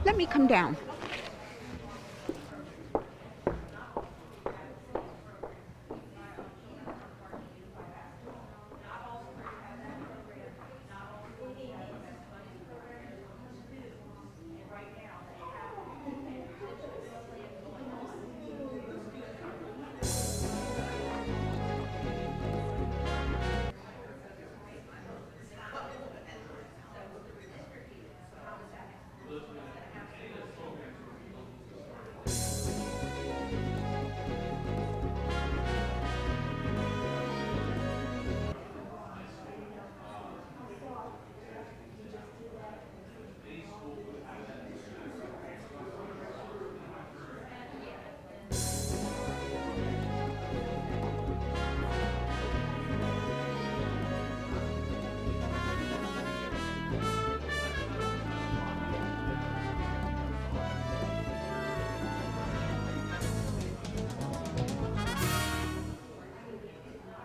Let me come down.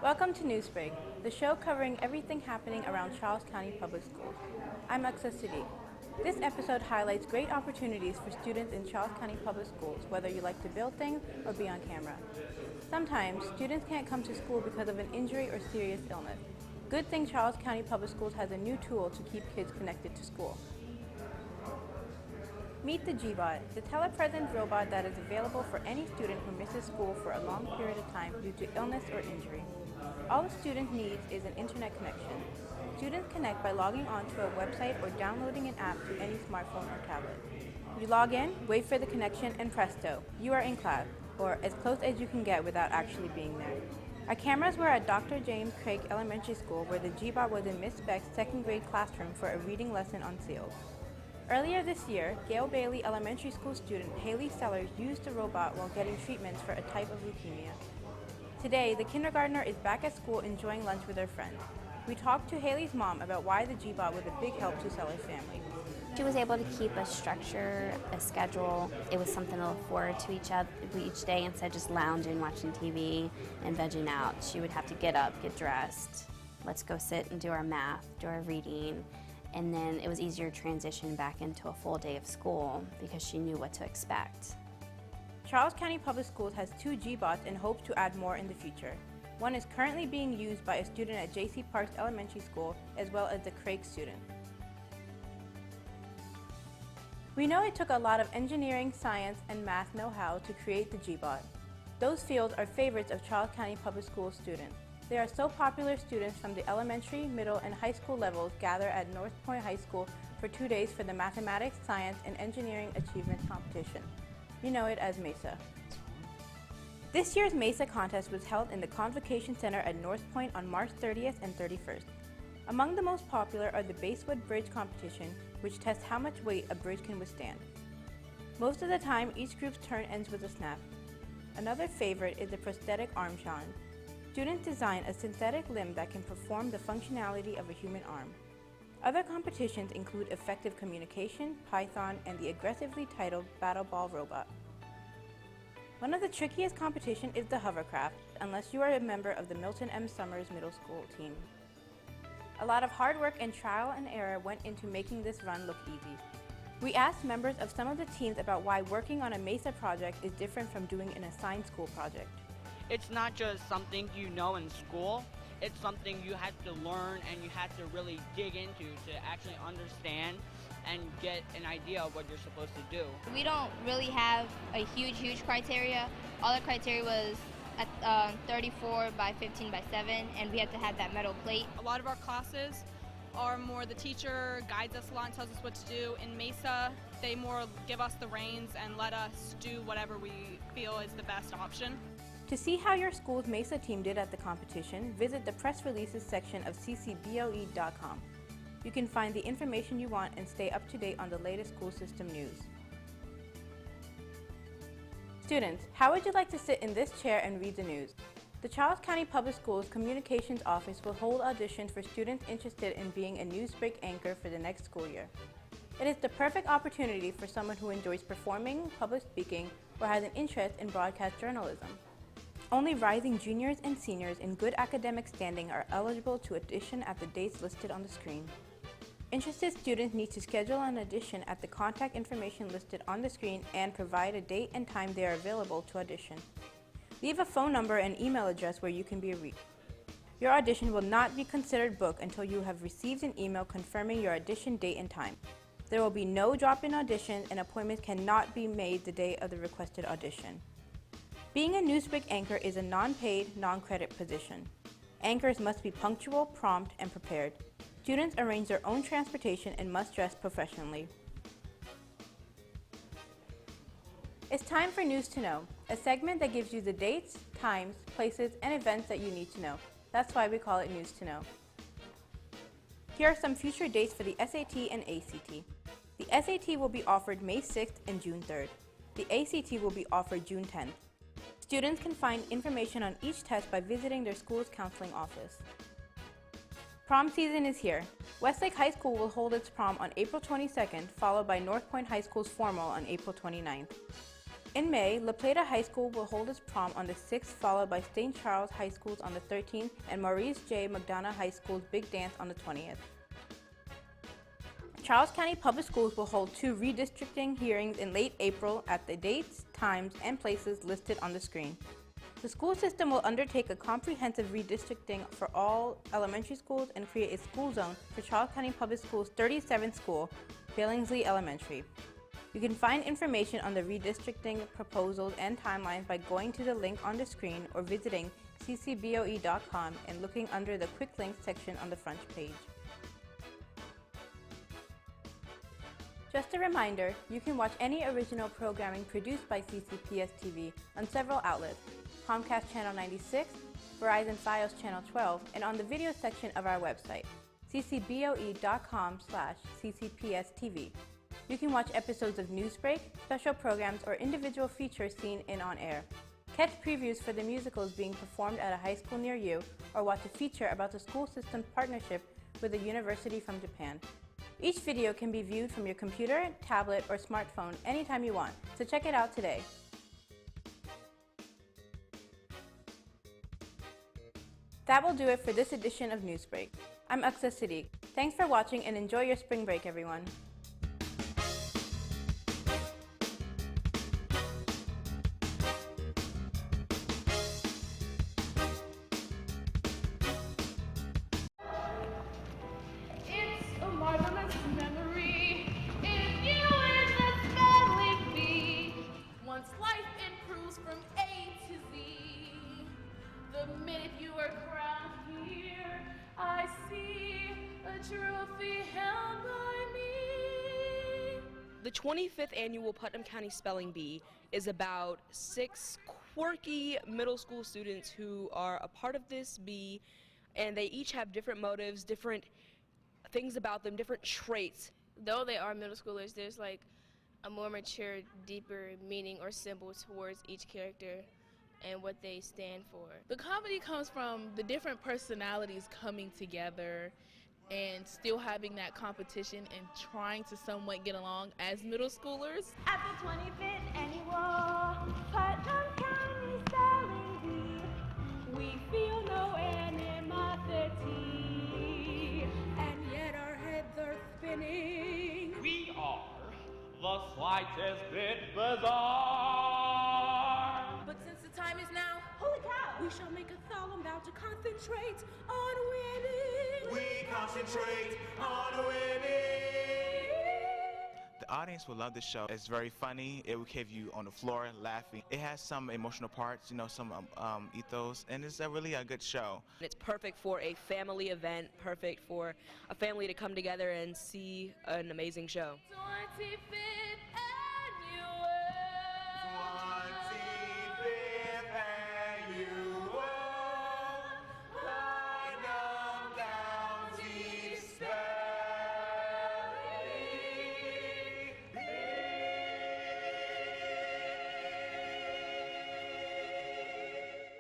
Welcome to Newsbreak, the show covering everything happening around Charles County Public Schools. I'm acity. This episode highlights great opportunities for students in Charles County Public Schools, whether you like to build things or be on camera. Sometimes, students can't come to school because of an injury or serious illness. Good thing Charles County Public Schools has a new tool to keep kids connected to school. Meet the G-Bot, the telepresence robot that is available for any student who misses school for a long period of time due to illness or injury. All a student needs is an internet connection. Students connect by logging on to a website or downloading an app to any smartphone or tablet. You log in, wait for the connection, and presto, you are in class, or as close as you can get without actually being there. Our cameras were at Dr. James Craig Elementary School, where the G-Bot was in Miss Beck's second grade classroom for a reading lesson on seals. Earlier this year, Gail Bailey Elementary School student Haley Sellers used the robot while getting treatments for a type of leukemia. Today, the kindergartner is back at school enjoying lunch with her friends. We talked to Haley's mom about why the G-Bot was a big help to Sellers' family. She was able to keep a structure, a schedule. It was something to look forward to each day instead of just lounging, watching TV, and vegging out. She would have to get up, get dressed. Let's go sit and do our math, do our reading. And then it was easier to transition back into a full day of school because she knew what to expect. Charles County Public Schools has 2 G-Bots and hopes to add more in the future. One is currently being used by a student at J.C. Parks Elementary School, as well as the Craig student. We know it took a lot of engineering, science, and math know-how to create the G-Bot. Those fields are favorites of Charles County Public Schools students. They are so popular, students from the elementary, middle, and high school levels gather at North Point High School for 2 days for the Mathematics, Science, and Engineering Achievement Competition. You know it as MESA. This year's MESA contest was held in the Convocation Center at North Point on March 30th and 31st. Among the most popular are the Basewood Bridge competition, which tests how much weight a bridge can withstand. Most of the time, each group's turn ends with a snap. Another favorite is the prosthetic arm challenge. Students design a synthetic limb that can perform the functionality of a human arm. Other competitions include effective communication, Python, and the aggressively titled Battle Ball Robot. One of the trickiest competitions is the hovercraft, unless you are a member of the Milton M. Summers Middle School team. A lot of hard work and trial and error went into making this run look easy. We asked members of some of the teams about why working on a MESA project is different from doing an assigned school project. It's not just something you know in school, it's something you have to learn and you have to really dig into to actually understand and get an idea of what you're supposed to do. We don't really have a huge criteria. All the criteria was at 34 by 15 by 7, and we had to have that metal plate. A lot of our classes are more the teacher guides us a lot and tells us what to do. In MESA, they more give us the reins and let us do whatever we feel is the best option. To see how your school's MESA team did at the competition, visit the press releases section of ccboe.com. You can find the information you want and stay up to date on the latest school system news. Students, how would you like to sit in this chair and read the news? The Charles County Public Schools Communications Office will hold auditions for students interested in being a Newsbreak anchor for the next school year. It is the perfect opportunity for someone who enjoys performing, public speaking, or has an interest in broadcast journalism. Only rising juniors and seniors in good academic standing are eligible to audition at the dates listed on the screen. Interested students need to schedule an audition at the contact information listed on the screen and provide a date and time they are available to audition. Leave a phone number and email address where you can be reached. Your audition will not be considered booked until you have received an email confirming your audition date and time. There will be no drop-in auditions and appointments cannot be made the day of the requested audition. Being a newsbreak anchor is a non-paid, non-credit position. Anchors must be punctual, prompt, and prepared. Students arrange their own transportation and must dress professionally. It's time for News to Know, a segment that gives you the dates, times, places, and events that you need to know. That's why we call it News to Know. Here are some future dates for the SAT and ACT. The SAT will be offered May 6th and June 3rd. The ACT will be offered June 10th. Students can find information on each test by visiting their school's counseling office. Prom season is here. Westlake High School will hold its prom on April 22nd, followed by North Point High School's formal on April 29th. In May, La Plata High School will hold its prom on the 6th, followed by St. Charles High School's on the 13th and Maurice J. McDonough High School's big dance on the 20th. Charles County Public Schools will hold 2 redistricting hearings in late April at the dates, times, and places listed on the screen. The school system will undertake a comprehensive redistricting for all elementary schools and create a school zone for Charles County Public Schools' 37th school, Billingsley Elementary. You can find information on the redistricting proposals and timelines by going to the link on the screen or visiting ccboe.com and looking under the Quick Links section on the front page. Just a reminder, you can watch any original programming produced by CCPS-TV on several outlets: Comcast Channel 96, Verizon Fios Channel 12, and on the video section of our website, ccboe.com/ccps-TV. You can watch episodes of Newsbreak, special programs, or individual features seen in on air. Catch previews for the musicals being performed at a high school near you, or watch a feature about the school system's partnership with a university from Japan. Each video can be viewed from your computer, tablet, or smartphone anytime you want, so check it out today. That will do it for this edition of Newsbreak. I'm Acity. Thanks for watching and enjoy your spring break, everyone. Marvelous memory if you in the spelling bee. Once life improves from A to Z, the minute you are crowned here, I see a trophy held by me. The 25th annual Putnam County Spelling Bee is about 6 quirky middle school students who are a part of this bee, and they each have different motives, different things about them, different traits. Though they are middle schoolers, there's like a more mature, deeper meaning or symbol towards each character and what they stand for. The comedy comes from the different personalities coming together and still having that competition and trying to somewhat get along as middle schoolers. At the 25th annual Putnam County Spelling Bee, we feel no animosity, and yet our heads are spinning. We are the slightest bit bizarre. But since the time is now, holy cow, we shall make a solemn vow to concentrate on winning. We concentrate on winning. The audience will love the show. It's very funny. It will keep you on the floor laughing. It has some emotional parts, some ethos, and it's really a good show. It's perfect for a family event, perfect for a family to come together and see an amazing show. 25th annual. 25th annual Putnam County Spelling Bee.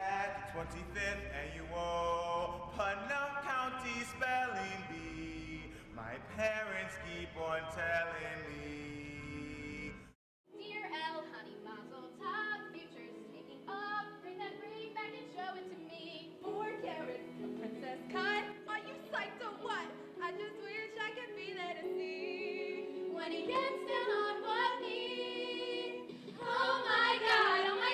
At the 25th annual Putnam County Spelling Bee, my parents keep on telling me. Dear L, honey, mazel tov, future's taking off. Bring that ring back and show it to me. 4 carats, a princess cut. Are you psyched or what? I just wish I could be there. when he gets down on one knee. Oh my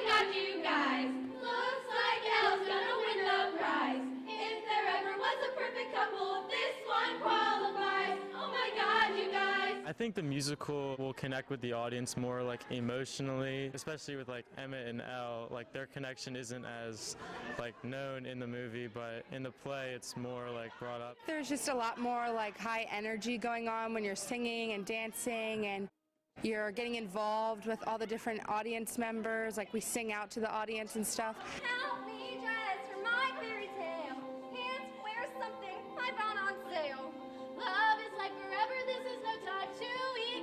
God, you guys. Looks like Elle's gonna win the prize. If there ever was a perfect couple, this one qualifies. Oh my God, you guys. I think the musical will connect with the audience more like emotionally, especially with like Emmett and Elle. Like their connection isn't as like known in the movie, but in the play it's more like brought up. There's just a lot more like high energy going on when you're singing and dancing, and you're getting involved with all the different audience members. Like we sing out to the audience and stuff. Help me dress for my fairy tale. Can't wear something I found on sale. Love is like forever, this is no time to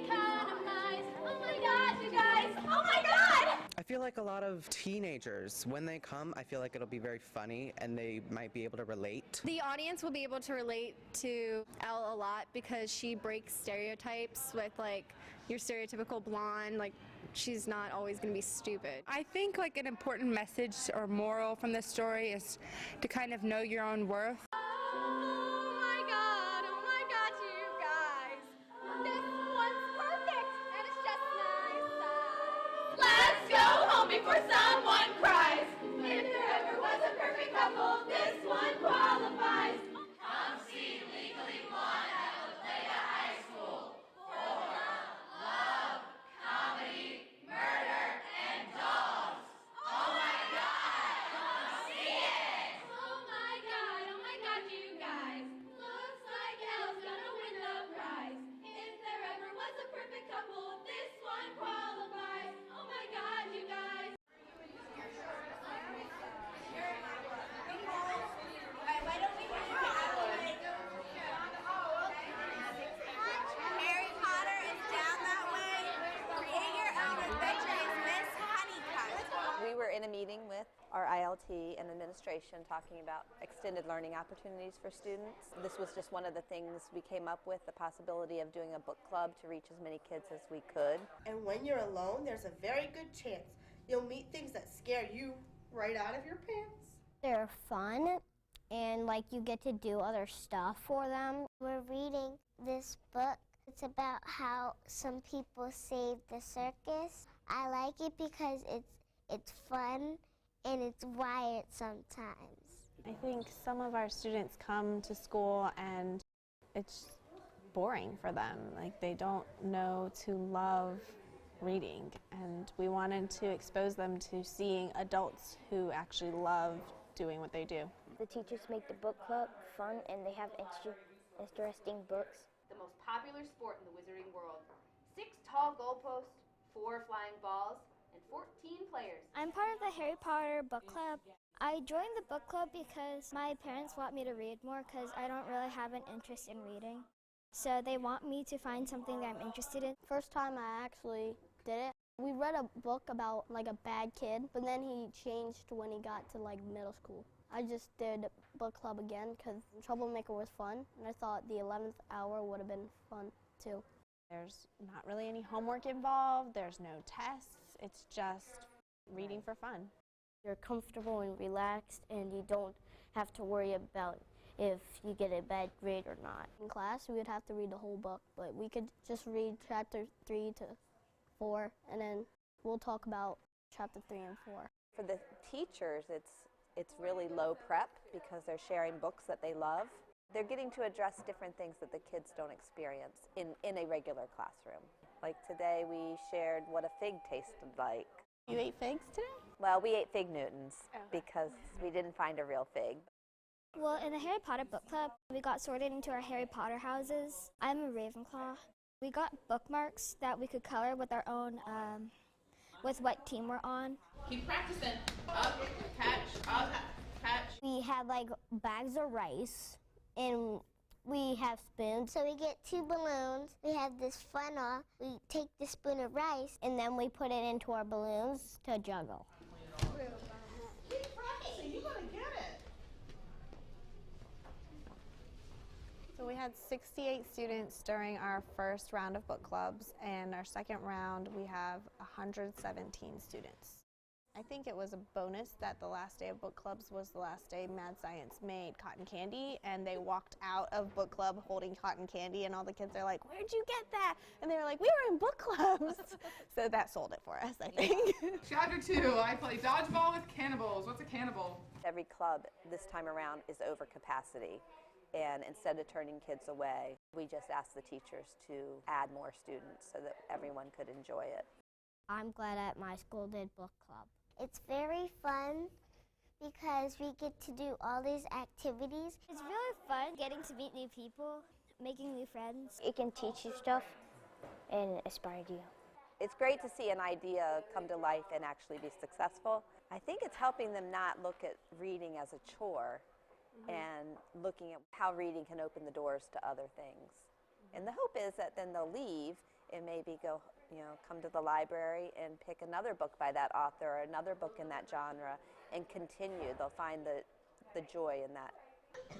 economize. Oh my God, you guys. Oh my God! I feel like a lot of teenagers, when they come, I feel like it'll be very funny and they might be able to relate. The audience will be able to relate to Elle a lot because she breaks stereotypes with like your stereotypical blonde, like she's not always going to be stupid. I think like an important message or moral from this story is to kind of know your own worth. Oh my God, you guys. This one's perfect, and it's just nice. Let's go home before someone cries. If there ever was a perfect couple, this one qualifies. Come see Legally Blonde at La Playa High School for love, comedy, murder, and dogs. Oh my God, come see it! Oh my God, you guys. Looks like Elle's gonna win the prize. If there ever was a perfect couple, this one qualifies. Oh my God, you guys. Harry Potter is down that way. Create your own adventure is Miss Honeycutt. We were in a meeting with our ILT and administration talking about extended learning opportunities for students. This was just one of the things we came up with, the possibility of doing a book club to reach as many kids as we could. And when you're alone, there's a very good chance you'll meet things that scare you right out of your pants. They're fun, and like you get to do other stuff for them. We're reading this book. It's about how some people saved the circus. I like it because it's fun and it's wired sometimes. I think some of our students come to school and it's boring for them. Like they don't know to love reading, and we wanted to expose them to seeing adults who actually love doing what they do. The teachers make the book club fun and they have interesting books. The most popular sport in the wizarding world. 6 tall goalposts, 4 flying balls, and 14 players. I'm part of the Harry Potter book club. I joined the book club because my parents want me to read more because I don't really have an interest in reading. So they want me to find something that I'm interested in. First time I actually did it, we read a book about like a bad kid, but then he changed when he got to like middle school. I just did book club again because Troublemaker was fun, and I thought the 11th hour would have been fun too. There's not really any homework involved, there's no tests, it's just reading for fun. You're comfortable and relaxed, and you don't have to worry about if you get a bad grade or not. In class, we would have to read the whole book, but we could just read chapter 3 to 4, and then we'll talk about chapter 3 and 4. For the teachers, it's really low prep because they're sharing books that they love. They're getting to address different things that the kids don't experience in a regular classroom. Like today, we shared what a fig tasted like. You ate figs today? Well, we ate fig Newtons because we didn't find a real fig. Well, in the Harry Potter book club, we got sorted into our Harry Potter houses. I'm a Ravenclaw. We got bookmarks that we could color with our own, with what team we're on. Keep practicing. Up, catch, catch. We have like bags of rice, and we have spoons. So we get 2 balloons. We have this funnel. We take the spoon of rice, and then we put it into our balloons to juggle. Keep practicing. You're going to get it. So we had 68 students during our first round of book clubs, and our second round we have 117 students. I think it was a bonus that the last day of book clubs was the last day Mad Science made cotton candy, and they walked out of book club holding cotton candy, and all the kids are like, "Where'd you get that?" And they were like, "We were in book clubs." So that sold it for us, I think. Chapter 2, I play dodgeball with cannibals. What's a cannibal? Every club this time around is over capacity. And instead of turning kids away, we just asked the teachers to add more students so that everyone could enjoy it. I'm glad at my school did book club. It's very fun because we get to do all these activities. It's really fun getting to meet new people, making new friends. It can teach you stuff and inspire you. It's great to see an idea come to life and actually be successful. I think it's helping them not look at reading as a chore and looking at how reading can open the doors to other things. And the hope is that then they'll leave and maybe go, come to the library and pick another book by that author or another book in that genre and continue. They'll find the joy in that.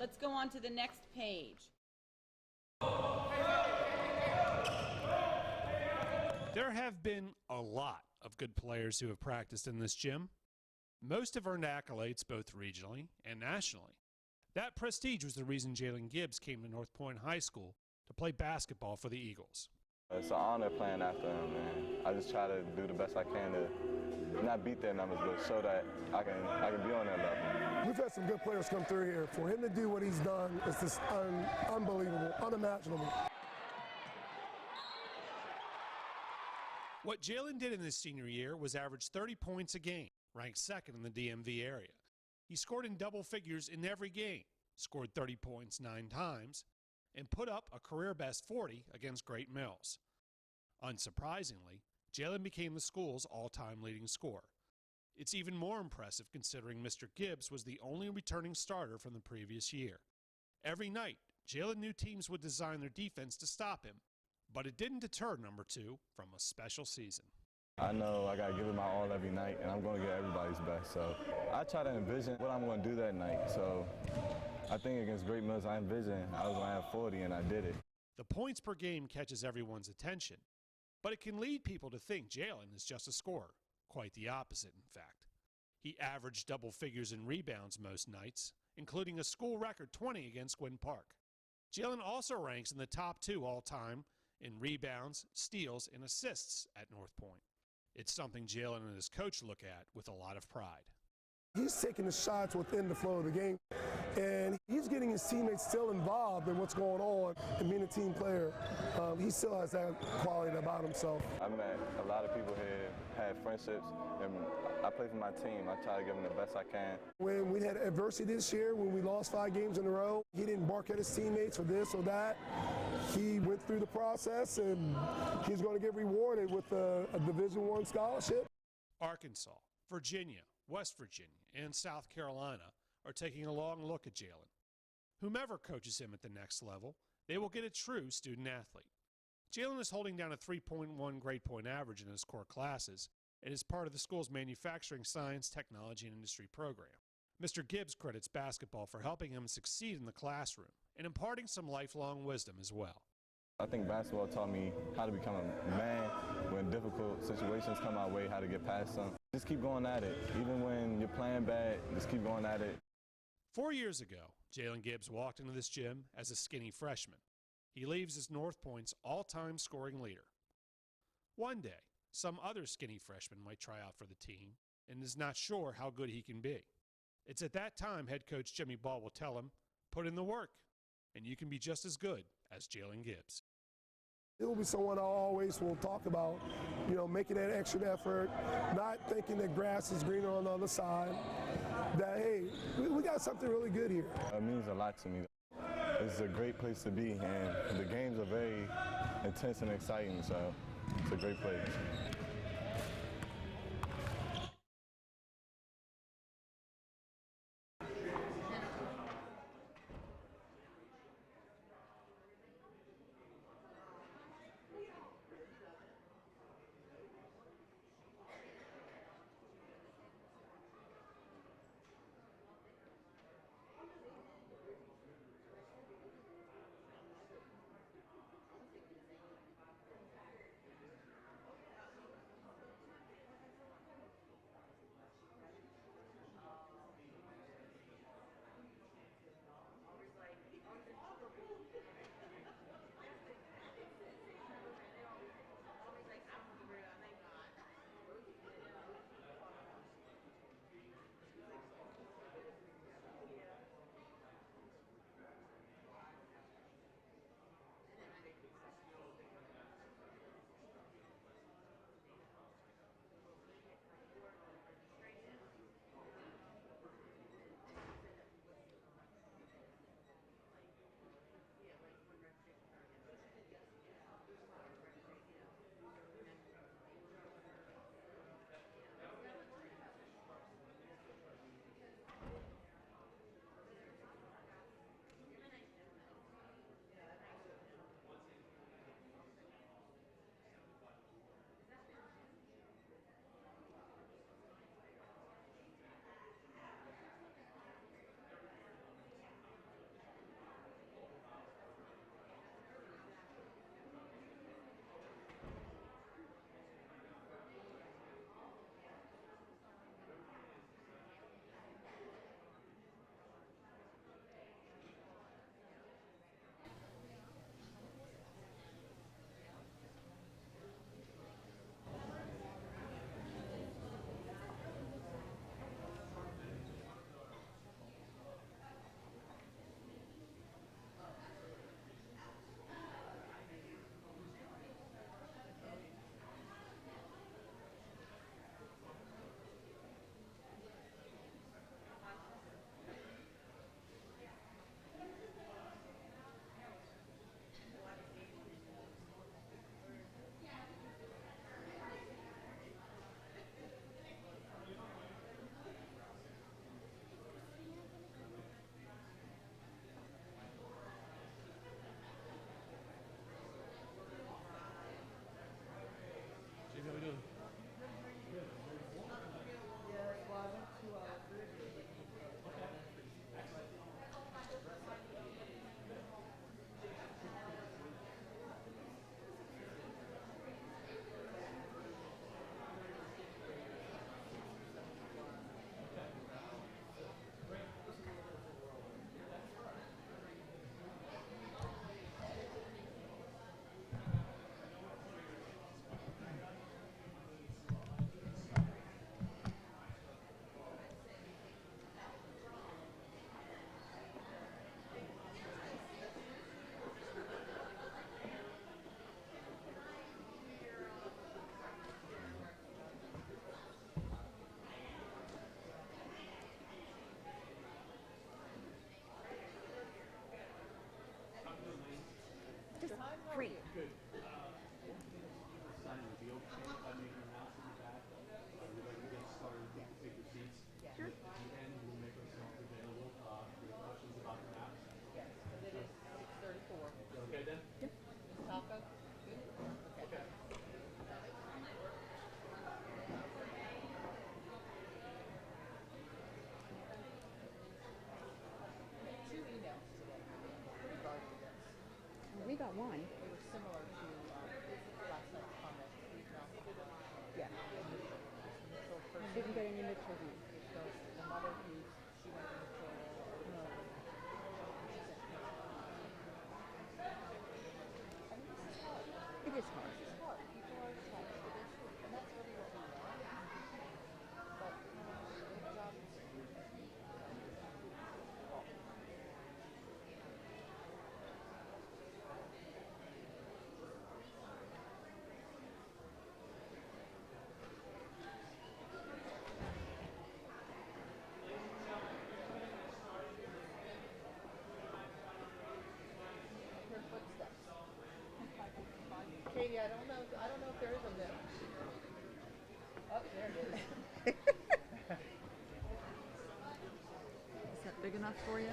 Let's go on to the next page. There have been a lot of good players who have practiced in this gym. Most have earned accolades both regionally and nationally. That prestige was the reason Jalen Gibbs came to North Point High School to play basketball for the Eagles. It's an honor playing after him, man. I just try to do the best I can to not beat their numbers, but show that I can be on their level. We've had some good players come through here. For him to do what he's done is just unbelievable, unimaginable. What Jalen did in his senior year was average 30 points a game, ranked second in the DMV area. He scored in double figures in every game, scored 30 points 9 times, and put up a career-best 40 against Great Mills. Unsurprisingly, Jalen became the school's all-time leading scorer. It's even more impressive considering Mr. Gibbs was the only returning starter from the previous year. Every night, Jalen knew teams would design their defense to stop him, but it didn't deter number 2 from a special season. I know I got to give it my all every night, and I'm going to get everybody's best. So I try to envision what I'm going to do that night. So I think against Great Mills, I envisioned I was going to have 40, and I did it. The points per game catches everyone's attention, but it can lead people to think Jalen is just a scorer. Quite the opposite, in fact. He averaged double figures in rebounds most nights, including a school record 20 against Gwynn Park. Jalen also ranks in the top 2 all-time in rebounds, steals, and assists at North Point. It's something Jalen and his coach look at with a lot of pride. He's taking the shots within the flow of the game, and he's getting his teammates still involved in what's going on and being a team player. He still has that quality about himself. I met a lot of people here, had friendships, and I play for my team. I try to give them the best I can. When we had adversity this year, when we lost 5 games in a row, he didn't bark at his teammates for this or that. He went through the process, and he's going to get rewarded with a Division I scholarship. Arkansas, Virginia, West Virginia, and South Carolina are taking a long look at Jalen. Whomever coaches him at the next level, they will get a true student athlete. Jalen is holding down a 3.1 grade point average in his core classes and is part of the school's manufacturing, science, technology, and industry program. Mr. Gibbs credits basketball for helping him succeed in the classroom and imparting some lifelong wisdom as well. I think basketball taught me how to become a man when difficult situations come our way, how to get past them. Just keep going at it. Even when you're playing bad, just keep going at it. 4 years ago, Jalen Gibbs walked into this gym as a skinny freshman. He leaves as North Point's all-time scoring leader. One day, some other skinny freshman might try out for the team and is not sure how good he can be. It's at that time head coach Jimmy Ball will tell him, put in the work, and you can be just as good as Jalen Gibbs. It will be someone I always will talk about, making that extra effort, not thinking that grass is greener on the other side, that, hey, we got something really good here. It means a lot to me. It's a great place to be, and the games are very intense and exciting, so it's a great place. It is hard. It's hard. People are tired. And that's really what we want. But, good job. Her footsteps. Katie, I don't know if there is a lift. Oh, there it is. Is that big enough for you?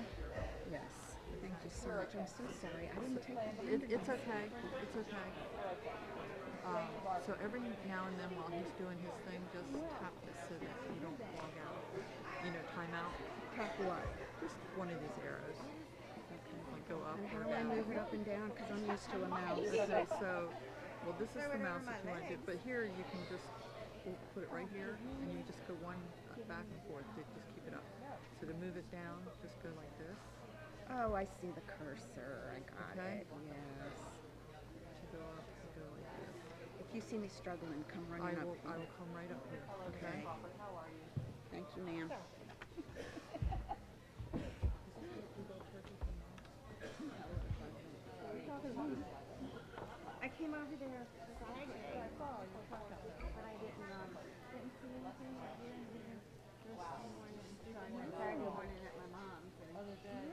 Yes. Thank you so much. I'm so sorry. I didn't take it's okay. It's okay. So every now and then while he's doing his thing, just tap this so that you don't log out. You know, time out. Tap what? Just one of these arrows. Okay, like go up. And how do I move it up and down? Because I'm used to a mouse. Okay, so, well, this is the mouse that you want to do, but here you can just put it right here, and you just go one back and forth to just keep it up. So to move it down, just go like this. Oh, I see the cursor. I got it. Yes. To go up, go like this. If you see me struggling, come running up here. I will come right up here. Okay. Thank you, ma'am. I came over there Friday. I saw you talking about that. But I didn't see anything. I didn't even first morning. So I went Saturday morning at my mom's. Other day,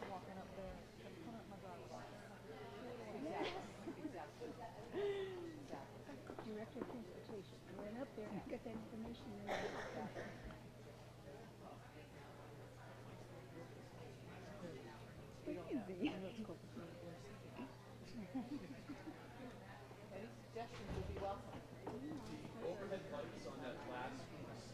walking up there, coming up my driveway. Exactly. Director of Transportation. I went up there and got that information. Easy. Any suggestions would be welcome. Overhead lights on that last seats,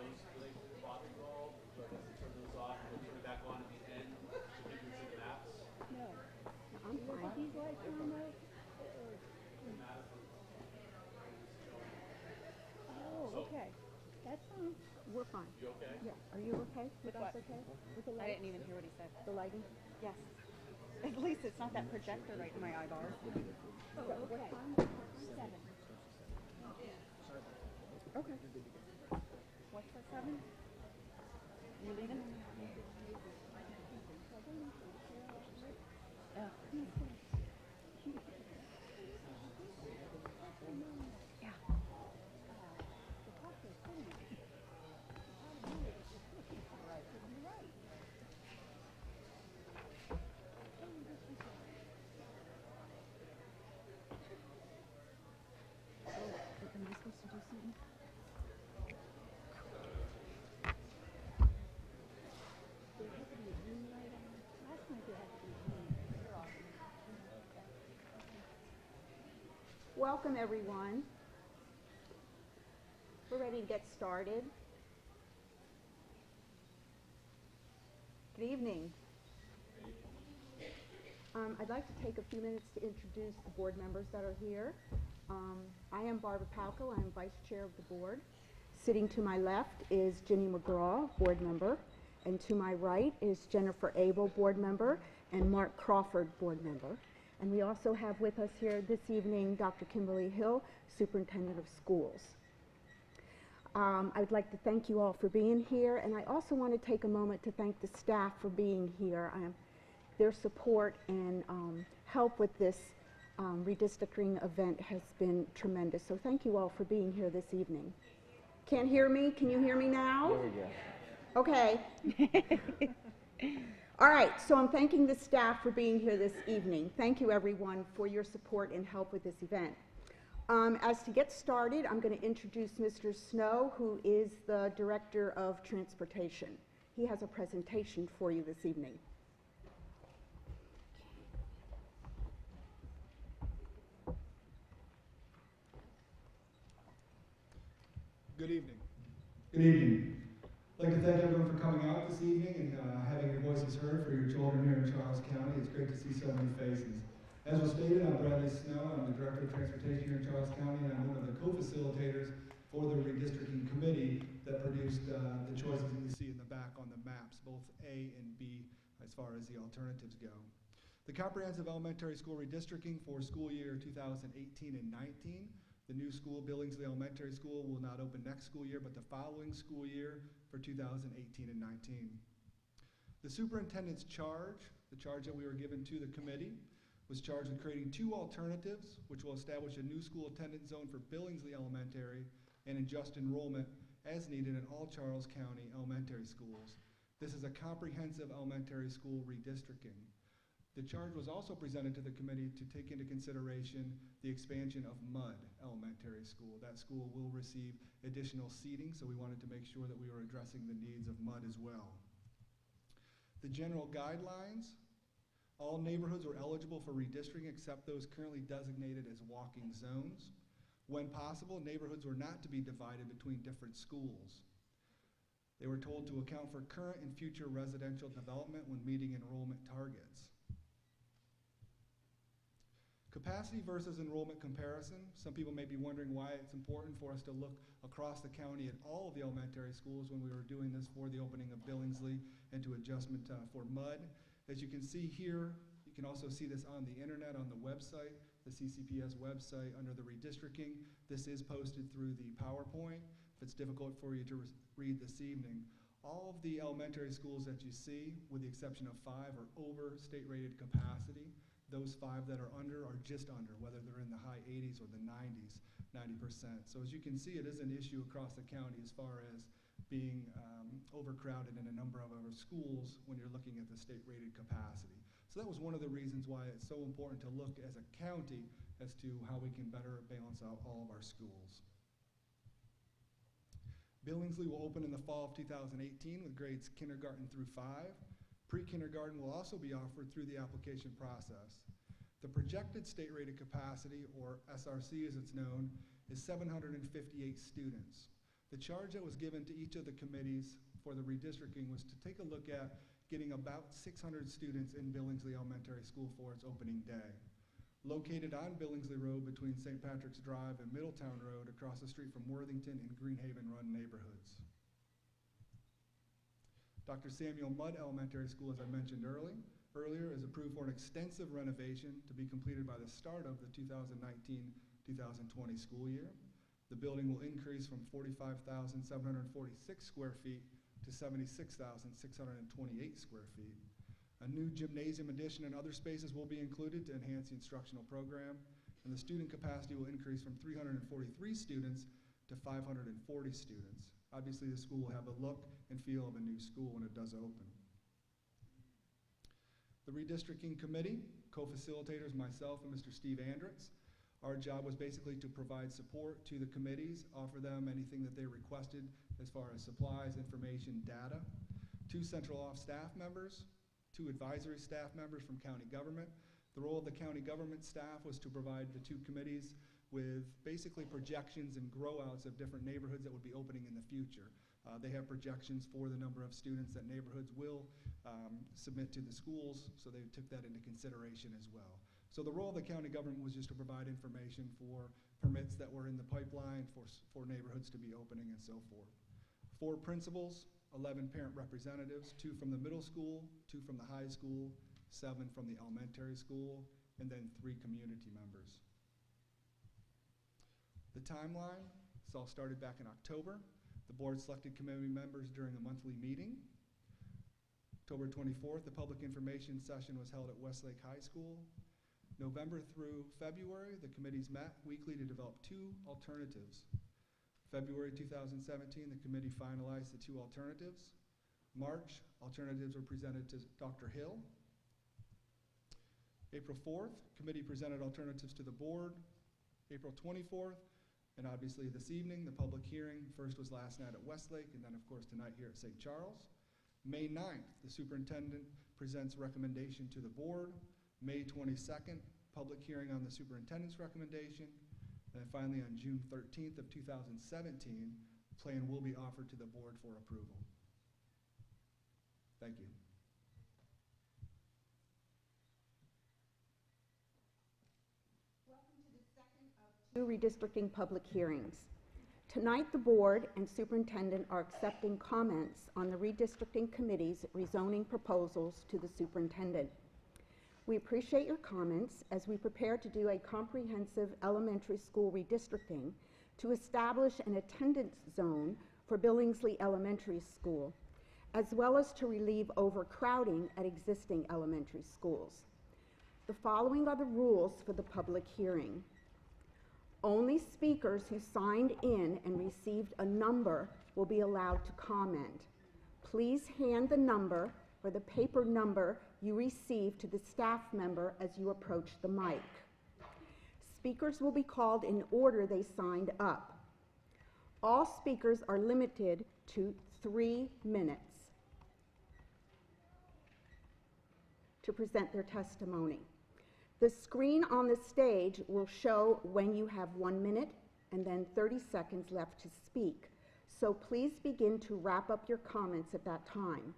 those they bottom roll, but turn those off, we'll turn it back on at the end, so people can see the maps. No, I'm fine. Are these lights on though? Oh, okay. That's fine. We're fine. You okay? Yeah. Are you okay? With us okay? With the lights? I didn't even hear what he said. The lighting? Yes. At least it's not that projector right in my eyeballs. Oh, okay. 7. Okay. What's for 7? You leaving? Yeah. Am I supposed to do something? Welcome, everyone. We're ready to get started. Good evening. I'd like to take a few minutes to introduce the board members that are here. I am Barbara Palco. I'm Vice Chair of the Board. Sitting to my left is Ginny McGraw, Board Member, and to my right is Jennifer Abel, Board Member, and Mark Crawford, Board Member. And we also have with us here this evening Dr. Kimberly Hill, Superintendent of Schools. I would like to thank you all for being here, and I also want to take a moment to thank the staff for being here. Their support and help with this redistricting event has been tremendous, so thank you all for being here this evening. Can't hear me? Can you hear me now? There we go. Okay. All right, so I'm thanking the staff for being here this evening. Thank you, everyone, for your support and help with this event. As to get started, I'm going to introduce Mr. Snow, who is the Director of Transportation. He has a presentation for you this evening. Good evening. Good evening. I'd like to thank everyone for coming out this evening and having your voices heard for your children here in Charles County. It's great to see so many faces. As was stated, I'm Bradley Snow. I'm the Director of Transportation here in Charles County, and I'm one of the co-facilitators for the Redistricting Committee that produced the choices that you see in the back on the maps, both A and B as far as the alternatives go. The comprehensive elementary school redistricting for school year 2018 and 19. The new school, Billingsley Elementary School, will not open next school year, but the following school year for 2018 and 19. The superintendent's charge, the charge that we were given to the committee, was charged with creating 2 alternatives, which will establish a new school attendance zone for Billingsley Elementary and adjust enrollment as needed in all Charles County elementary schools. This is a comprehensive elementary school redistricting. The charge was also presented to the committee to take into consideration the expansion of Mudd Elementary School. That school will receive additional seating, so we wanted to make sure that we were addressing the needs of Mudd as well. The general guidelines: all neighborhoods are eligible for redistricting except those currently designated as walking zones. When possible, neighborhoods were not to be divided between different schools. They were told to account for current and future residential development when meeting enrollment targets. Capacity versus enrollment comparison. Some people may be wondering why it's important for us to look across the county at all of the elementary schools when we were doing this for the opening of Billingsley and to adjustment for Mudd. As you can see here, you can also see this on the internet, on the website, the CCPS website under the redistricting. This is posted through the PowerPoint. If it's difficult for you to read this evening, all of the elementary schools that you see, with the exception of 5, are over state-rated capacity. Those 5 that are under are just under, whether they're in the high 80s or the 90s, 90%. So as you can see, it is an issue across the county as far as being overcrowded in a number of our schools when you're looking at the state-rated capacity. So that was one of the reasons why it's so important to look as a county as to how we can better balance out all of our schools. Billingsley will open in the fall of 2018 with grades kindergarten through 5. Pre-kindergarten will also be offered through the application process. The projected state-rated capacity, or SRC as it's known, is 758 students. The charge that was given to each of the committees for the redistricting was to take a look at getting about 600 students in Billingsley Elementary School for its opening day. Located on Billingsley Road between St. Patrick's Drive and Middletown Road, across the street from Worthington and Greenhaven Run neighborhoods. Dr. Samuel Mudd Elementary School, as I mentioned earlier, is approved for an extensive renovation to be completed by the start of the 2019-2020 school year. The building will increase from 45,746 square feet to 76,628 square feet. A new gymnasium addition and other spaces will be included to enhance the instructional program, and the student capacity will increase from 343 students to 540 students. Obviously, the school will have the look and feel of a new school when it does open. The Redistricting Committee, co-facilitators, myself and Mr. Steve Andritz. Our job was basically to provide support to the committees, offer them anything that they requested as far as supplies, information, data. 2 central office staff members, 2 advisory staff members from county government. The role of the county government staff was to provide the 2 committees with basically projections and grow-outs of different neighborhoods that would be opening in the future. They have projections for the number of students that neighborhoods will submit to the schools, so they took that into consideration as well. So the role of the county government was just to provide information for permits that were in the pipeline for neighborhoods to be opening and so forth. 4 principals, 11 parent representatives, 2 from the middle school, 2 from the high school, 7 from the elementary school, and then 3 community members. The timeline, this all started back in October. The board selected committee members during a monthly meeting. October 24th, the public information session was held at Westlake High School. November through February, the committees met weekly to develop 2 alternatives. February 2017, the committee finalized the 2 alternatives. March, alternatives were presented to Dr. Hill. April 4th, committee presented alternatives to the board. April 24th, and obviously this evening, the public hearing. First was last night at Westlake, and then of course tonight here at St. Charles. May 9th, the superintendent presents recommendation to the board. May 22nd, public hearing on the superintendent's recommendation. And then finally on June 13th of 2017, the plan will be offered to the board for approval. Thank you. Welcome to the second of 2 redistricting public hearings. Tonight, the board and superintendent are accepting comments on the Redistricting Committee's rezoning proposals to the superintendent. We appreciate your comments as we prepare to do a comprehensive elementary school redistricting to establish an attendance zone for Billingsley Elementary School, as well as to relieve overcrowding at existing elementary schools. The following are the rules for the public hearing. Only speakers who signed in and received a number will be allowed to comment. Please hand the number or the paper number you received to the staff member as you approach the mic. Speakers will be called in order they signed up. All speakers are limited to 3 minutes to present their testimony. The screen on the stage will show when you have 1 minute and then 30 seconds left to speak. So please begin to wrap up your comments at that time.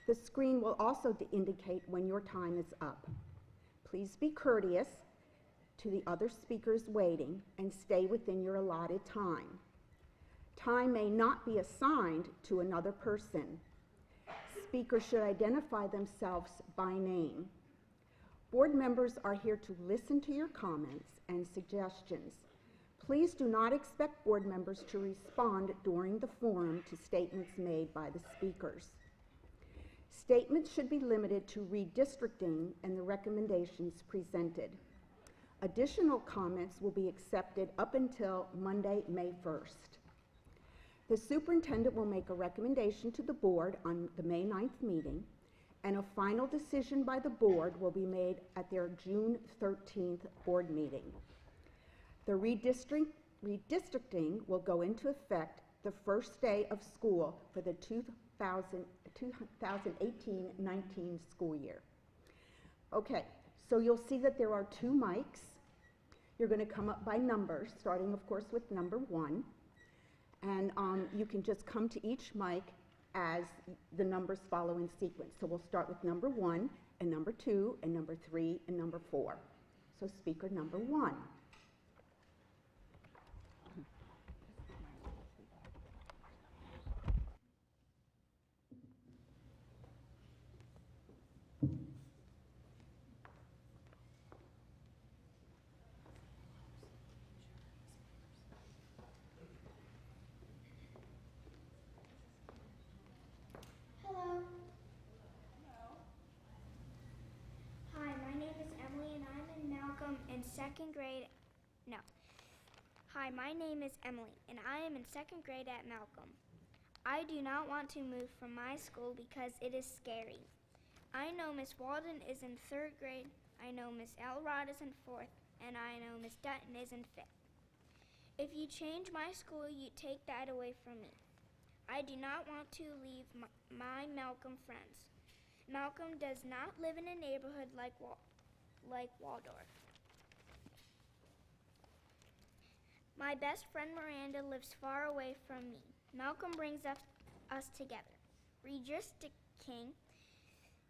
The screen will also indicate when your time is up. Please be courteous to the other speakers waiting and stay within your allotted time. Time may not be assigned to another person. Speakers should identify themselves by name. Board members are here to listen to your comments and suggestions. Please do not expect board members to respond during the forum to statements made by the speakers. Statements should be limited to redistricting and the recommendations presented. Additional comments will be accepted up until Monday, May 1st. The superintendent will make a recommendation to the board on the May 9th meeting, and a final decision by the board will be made at their June 13th board meeting. The redistricting will go into effect the first day of school for the 2018-19 school year. Okay, so you'll see that there are 2 mics. You're going to come up by numbers, starting of course with number 1. And you can just come to each mic as the numbers follow in sequence. So we'll start with number 1 and number 2 and number 3 and number 4. So speaker number 1. Hi, my name is Emily, and I am in 2nd grade at Malcolm. I do not want to move from my school because it is scary. I know Miss Walden is in 3rd grade, I know Miss Elrod is in 4th, and I know Miss Dutton is in 5th. If you change my school, you take that away from me. I do not want to leave my Malcolm friends. Malcolm does not live in a neighborhood like Waldorf. My best friend Miranda lives far away from me. Malcolm brings us together. Redistricting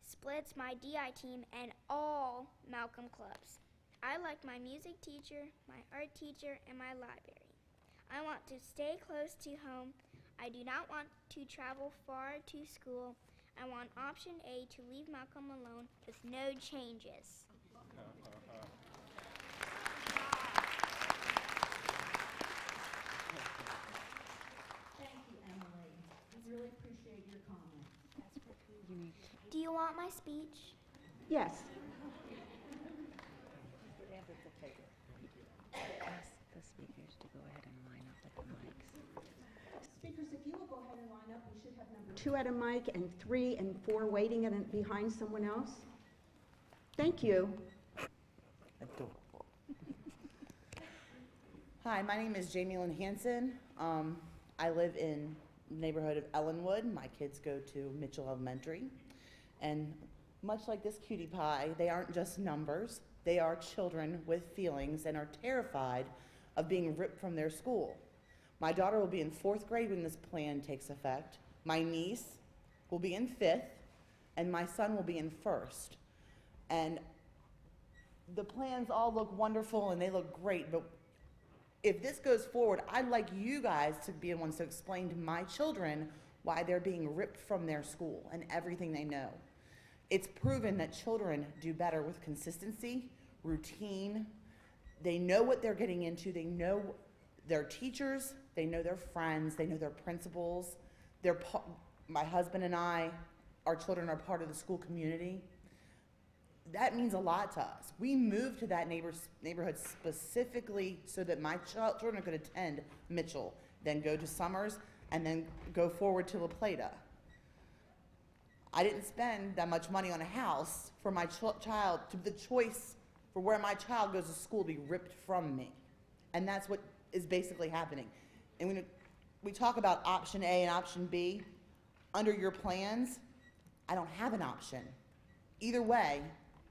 splits my DI team and all Malcolm clubs. I like my music teacher, my art teacher, and my library. I want to stay close to home. I do not want to travel far to school. I want option A, to leave Malcolm alone with no changes. Really appreciate your comment. Do you want my speech? Yes. Ask the speakers to go ahead and line up at the mics. Speakers, if you will go ahead and line up, we should have number 2 at a mic and 3 and 4 waiting behind someone else. Thank you. Hi, my name is Jamie Lynn Hansen. I live in neighborhood of Ellenwood. My kids go to Mitchell Elementary. And much like this cutie pie, they aren't just numbers. They are children with feelings and are terrified of being ripped from their school. My daughter will be in 4th grade when this plan takes effect. My niece will be in 5th, and my son will be in 1st. And the plans all look wonderful and they look great, but if this goes forward, I'd like you guys to be the ones to explain to my children why they're being ripped from their school and everything they know. It's proven that children do better with consistency, routine. They know what they're getting into. They know their teachers. They know their friends. They know their principals. My husband and I, our children are part of the school community. That means a lot to us. We moved to that neighborhood specifically so that my children could attend Mitchell, then go to Summers, and then go forward to La Plata. I didn't spend that much money on a house for my child, to the choice for where my child goes to school to be ripped from me. And that's what is basically happening. And when we talk about option A and option B, under your plans, I don't have an option. Either way,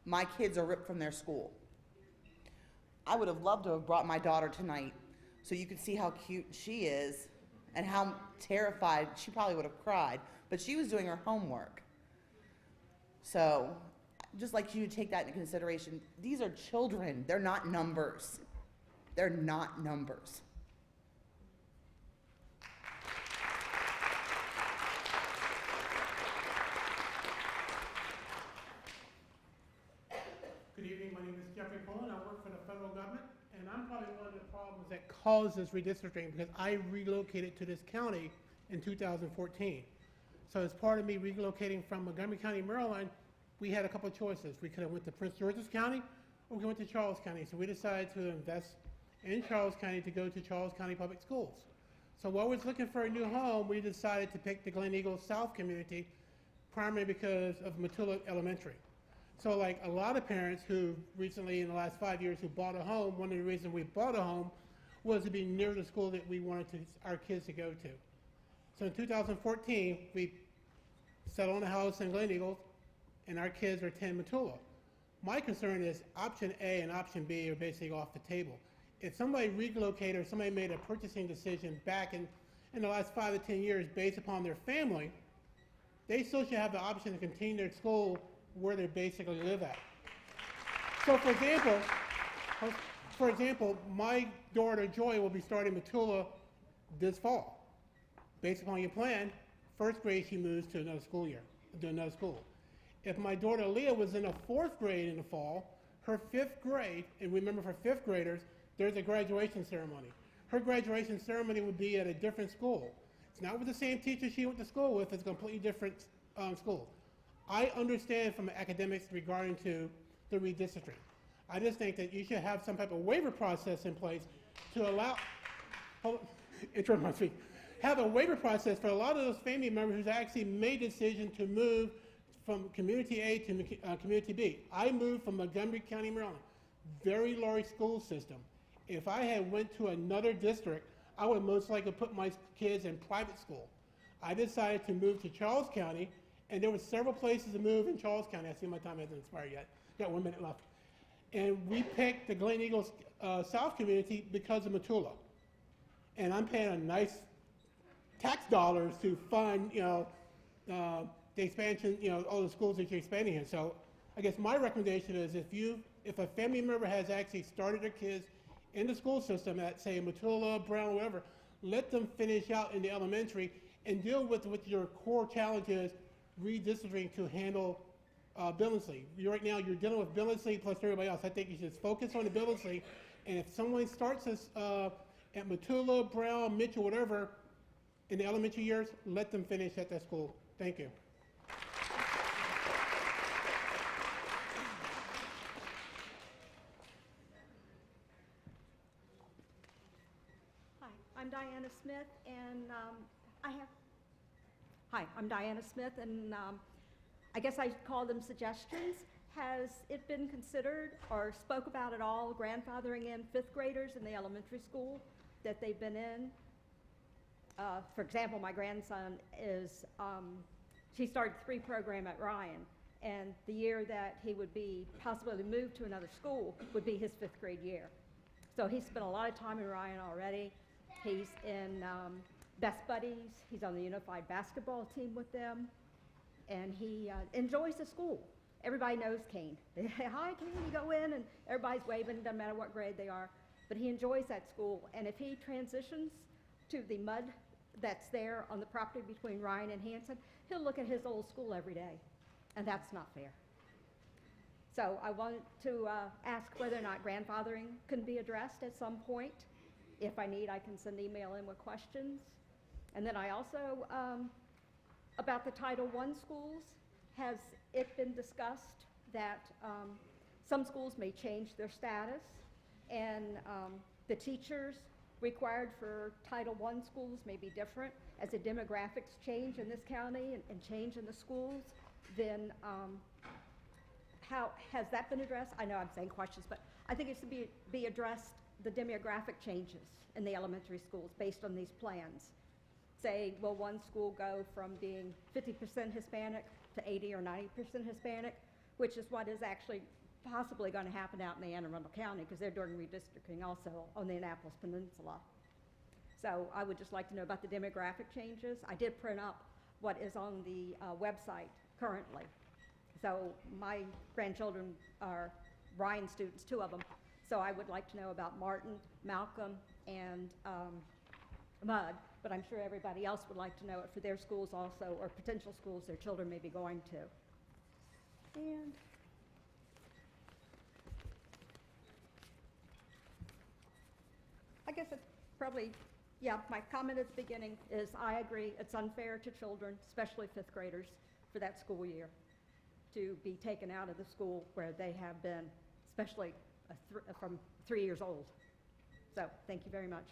my kids are ripped from their school. I would have loved to have brought my daughter tonight so you could see how cute she is and how terrified, she probably would have cried, but she was doing her homework. So, just like you to take that into consideration, these are children, they're not numbers. They're not numbers. Good evening, my name is Jeffrey Pullen. I work for the federal government, and I'm probably one of the problems that causes redistricting because I relocated to this county in 2014. So as part of me relocating from Montgomery County, Maryland, we had a couple of choices. We could have went to Prince George's County, or we went to Charles County. So we decided to invest in Charles County to go to Charles County Public Schools. So while we was looking for a new home, we decided to pick the Glen Eagles South community, primarily because of Metula Elementary. So like a lot of parents who recently in the last 5 years who bought a home, one of the reasons we bought a home was to be near the school that we wanted our kids to go to. So in 2014, we settled on a house in Glen Eagles, and our kids are attending Metula. My concern is option A and option B are basically off the table. If somebody relocated or somebody made a purchasing decision back in the last 5 to 10 years based upon their family, they still should have the option to continue their school where they basically live at. So for example, my daughter Joy will be starting Metula this fall. Based upon your plan, first grade she moves to another school year, to another school. If my daughter Leah was in a 4th grade in the fall, her 5th grade, and remember for 5th graders, there's a graduation ceremony. Her graduation ceremony would be at a different school. It's not with the same teacher she went to school with, it's a completely different school. I understand from academics regarding to the redistricting. I just think that you should have some type of waiver process in place to allow, have a waiver process for a lot of those family members who's actually made a decision to move from community A to community B. I moved from Montgomery County, Maryland, very large school system. If I had went to another district, I would most likely put my kids in private school. I decided to move to Charles County, and there were several places to move in Charles County. I see my time hasn't expired yet. Got 1 minute left. And we picked the Glen Eagles South community because of Metula. And I'm paying a nice tax dollars to fund, the expansion, all the schools that you're expanding in. So I guess my recommendation is if a family member has actually started their kids in the school system at, say, Metula, Brown, whatever, let them finish out in the elementary and deal with what your core challenge is, redistricting to handle Billingsley. Right now, you're dealing with Billingsley plus everybody else. I think you should focus on the Billingsley, and if someone starts this, at Metula, Brown, Mitchell, whatever, in the elementary years, let them finish at that school. Thank you. Hi, I'm Diana Smith, and I'm Diana Smith, and I guess I call them suggestions. Has it been considered or spoke about at all grandfathering in 5th graders in the elementary school that they've been in? For example, my grandson is, he started the 3 program at Ryan, and the year that he would be possibly moved to another school would be his 5th grade year. So he spent a lot of time in Ryan already. He's in Best Buddies. He's on the unified basketball team with them, and he enjoys the school. Everybody knows Kane. They say, hi, Kane, you go in, and everybody's waving, doesn't matter what grade they are. but he enjoys that school. And if he transitions to the mud that's there on the property between Ryan and Hanson, he'll look at his old school every day, and that's not fair. So I want to ask whether or not grandfathering can be addressed at some point. If I need, I can send email in with questions. And then I also, about the Title I schools, has it been discussed that some schools may change their status, and the teachers required for Title I schools may be different as the demographics change in this county and change in the schools? Then how has that been addressed? I know I'm saying questions, but I think it should be addressed, the demographic changes in the elementary schools based on these plans. Say, will one school go from being 50% Hispanic to 80 or 90% Hispanic, which is what is actually possibly going to happen out in the Anne Arundel County, because they're doing redistricting also on the Annapolis Peninsula. So I would just like to know about the demographic changes. I did print up what is on the website currently. So my grandchildren are Ryan students, 2 of them. So I would like to know about Martin, Malcolm, and Mudd, but I'm sure everybody else would like to know it for their schools also, or potential schools their children may be going to. And I guess it's probably, yeah, my comment at the beginning is I agree it's unfair to children, especially 5th graders, for that school year to be taken out of the school where they have been, especially from 3 years old. So thank you very much.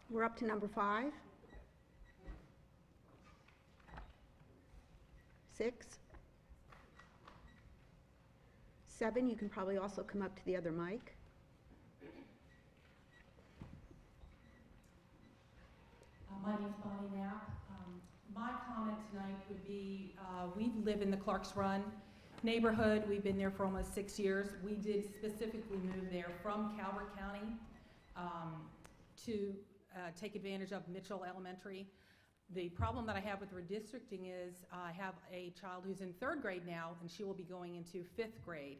We're up to number 5. 6. 7, you can probably also come up to the other mic. My name's Bonnie Knapp. My comment tonight would be, we live in the Clark's Run neighborhood. We've been there for almost 6 years. We did specifically move there from Calvert County to take advantage of Mitchell Elementary. The problem that I have with redistricting is I have a child who's in 3rd grade now, and she will be going into 5th grade.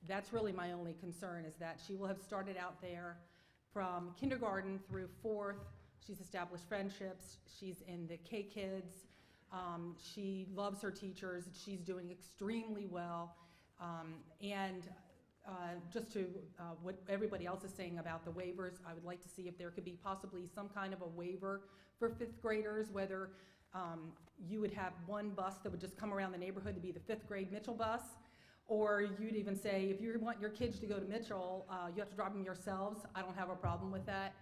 That's really my only concern, is that she will have started out there from kindergarten through 4th. She's established friendships. She's in the K-Kids. She loves her teachers. She's doing extremely well. Just to what everybody else is saying about the waivers, I would like to see if there could be possibly some kind of a waiver for 5th graders, whether you would have one bus that would just come around the neighborhood to be the 5th grade Mitchell bus, or you'd even say if you want your kids to go to Mitchell, you have to drop them yourselves. I don't have a problem with that.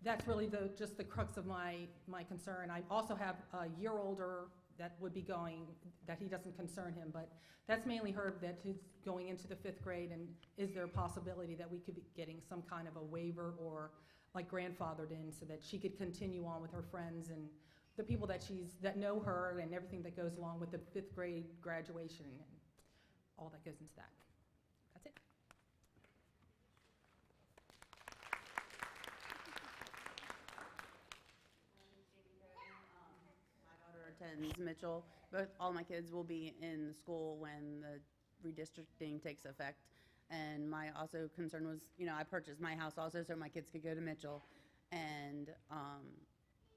That's really just the crux of my concern. I also have a year older that would be going, that he doesn't concern him, but that's mainly her that is going into the 5th grade, and is there a possibility that we could be getting some kind of a waiver or like grandfathered in so that she could continue on with her friends and the people that know her and everything that goes along with the 5th grade graduation and all that goes into that. That's it. Attends Mitchell, but all my kids will be in the school when the redistricting takes effect. And my also concern was, I purchased my house also so my kids could go to Mitchell. And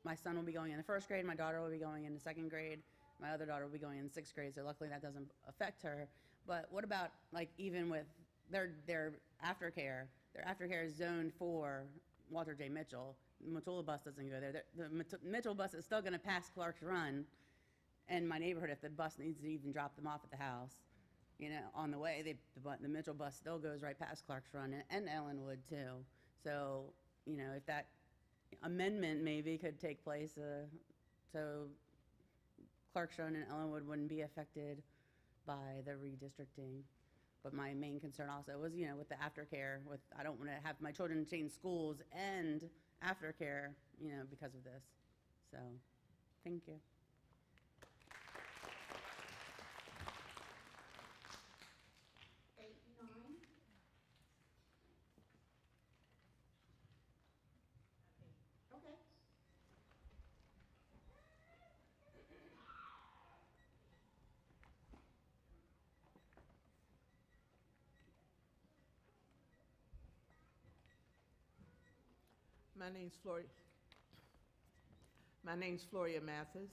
my son will be going in the 1st grade, my daughter will be going into 2nd grade, my other daughter will be going in 6th grade, so luckily that doesn't affect her. But what about, like, even with their aftercare? Their aftercare is zoned for Walter J. Mitchell. Matula bus doesn't go there. The Mitchell bus is still going to pass Clark's Run in my neighborhood if the bus needs to even drop them off at the house. On the way, the Mitchell bus still goes right past Clark's Run and Ellenwood too. So, if that amendment maybe could take place so Clark's Run and Ellenwood wouldn't be affected by the redistricting. But my main concern also was, with the aftercare, I don't want to have my children change schools and aftercare, because of this. So, thank you. My name's Floria Mathis.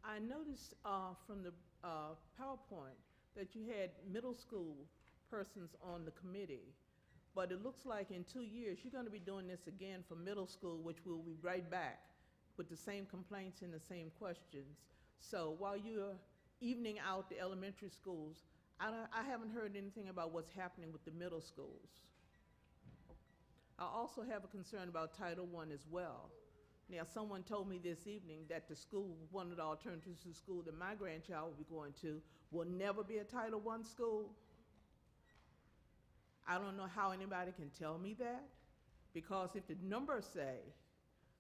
I noticed from the PowerPoint that you had middle school persons on the committee, but it looks like in 2 years you're going to be doing this again for middle school, which will be right back with the same complaints and the same questions. So while you're evening out the elementary schools, I haven't heard anything about what's happening with the middle schools. I also have a concern about Title I as well. Now, someone told me this evening that the school, one of the alternatives to school that my grandchild will be going to, will never be a Title I school. I don't know how anybody can tell me that, because if the numbers say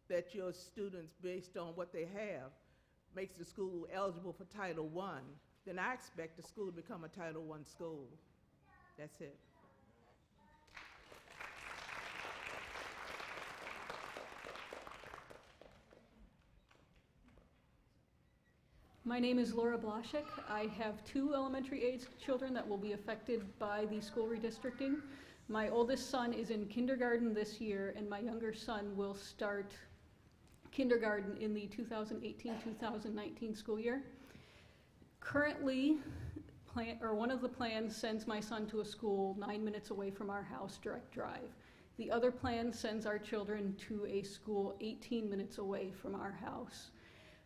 that your students, based on what they have, makes the school eligible for Title I, then I expect the school to become a Title I school. That's it. My name is Laura Blaszek. I have 2 elementary age children that will be affected by the school redistricting. My oldest son is in kindergarten this year, and my younger son will start kindergarten in the 2018-2019 school year. Currently, one of the plans sends my son to a school 9 minutes away from our house, direct drive. The other plan sends our children to a school 18 minutes away from our house.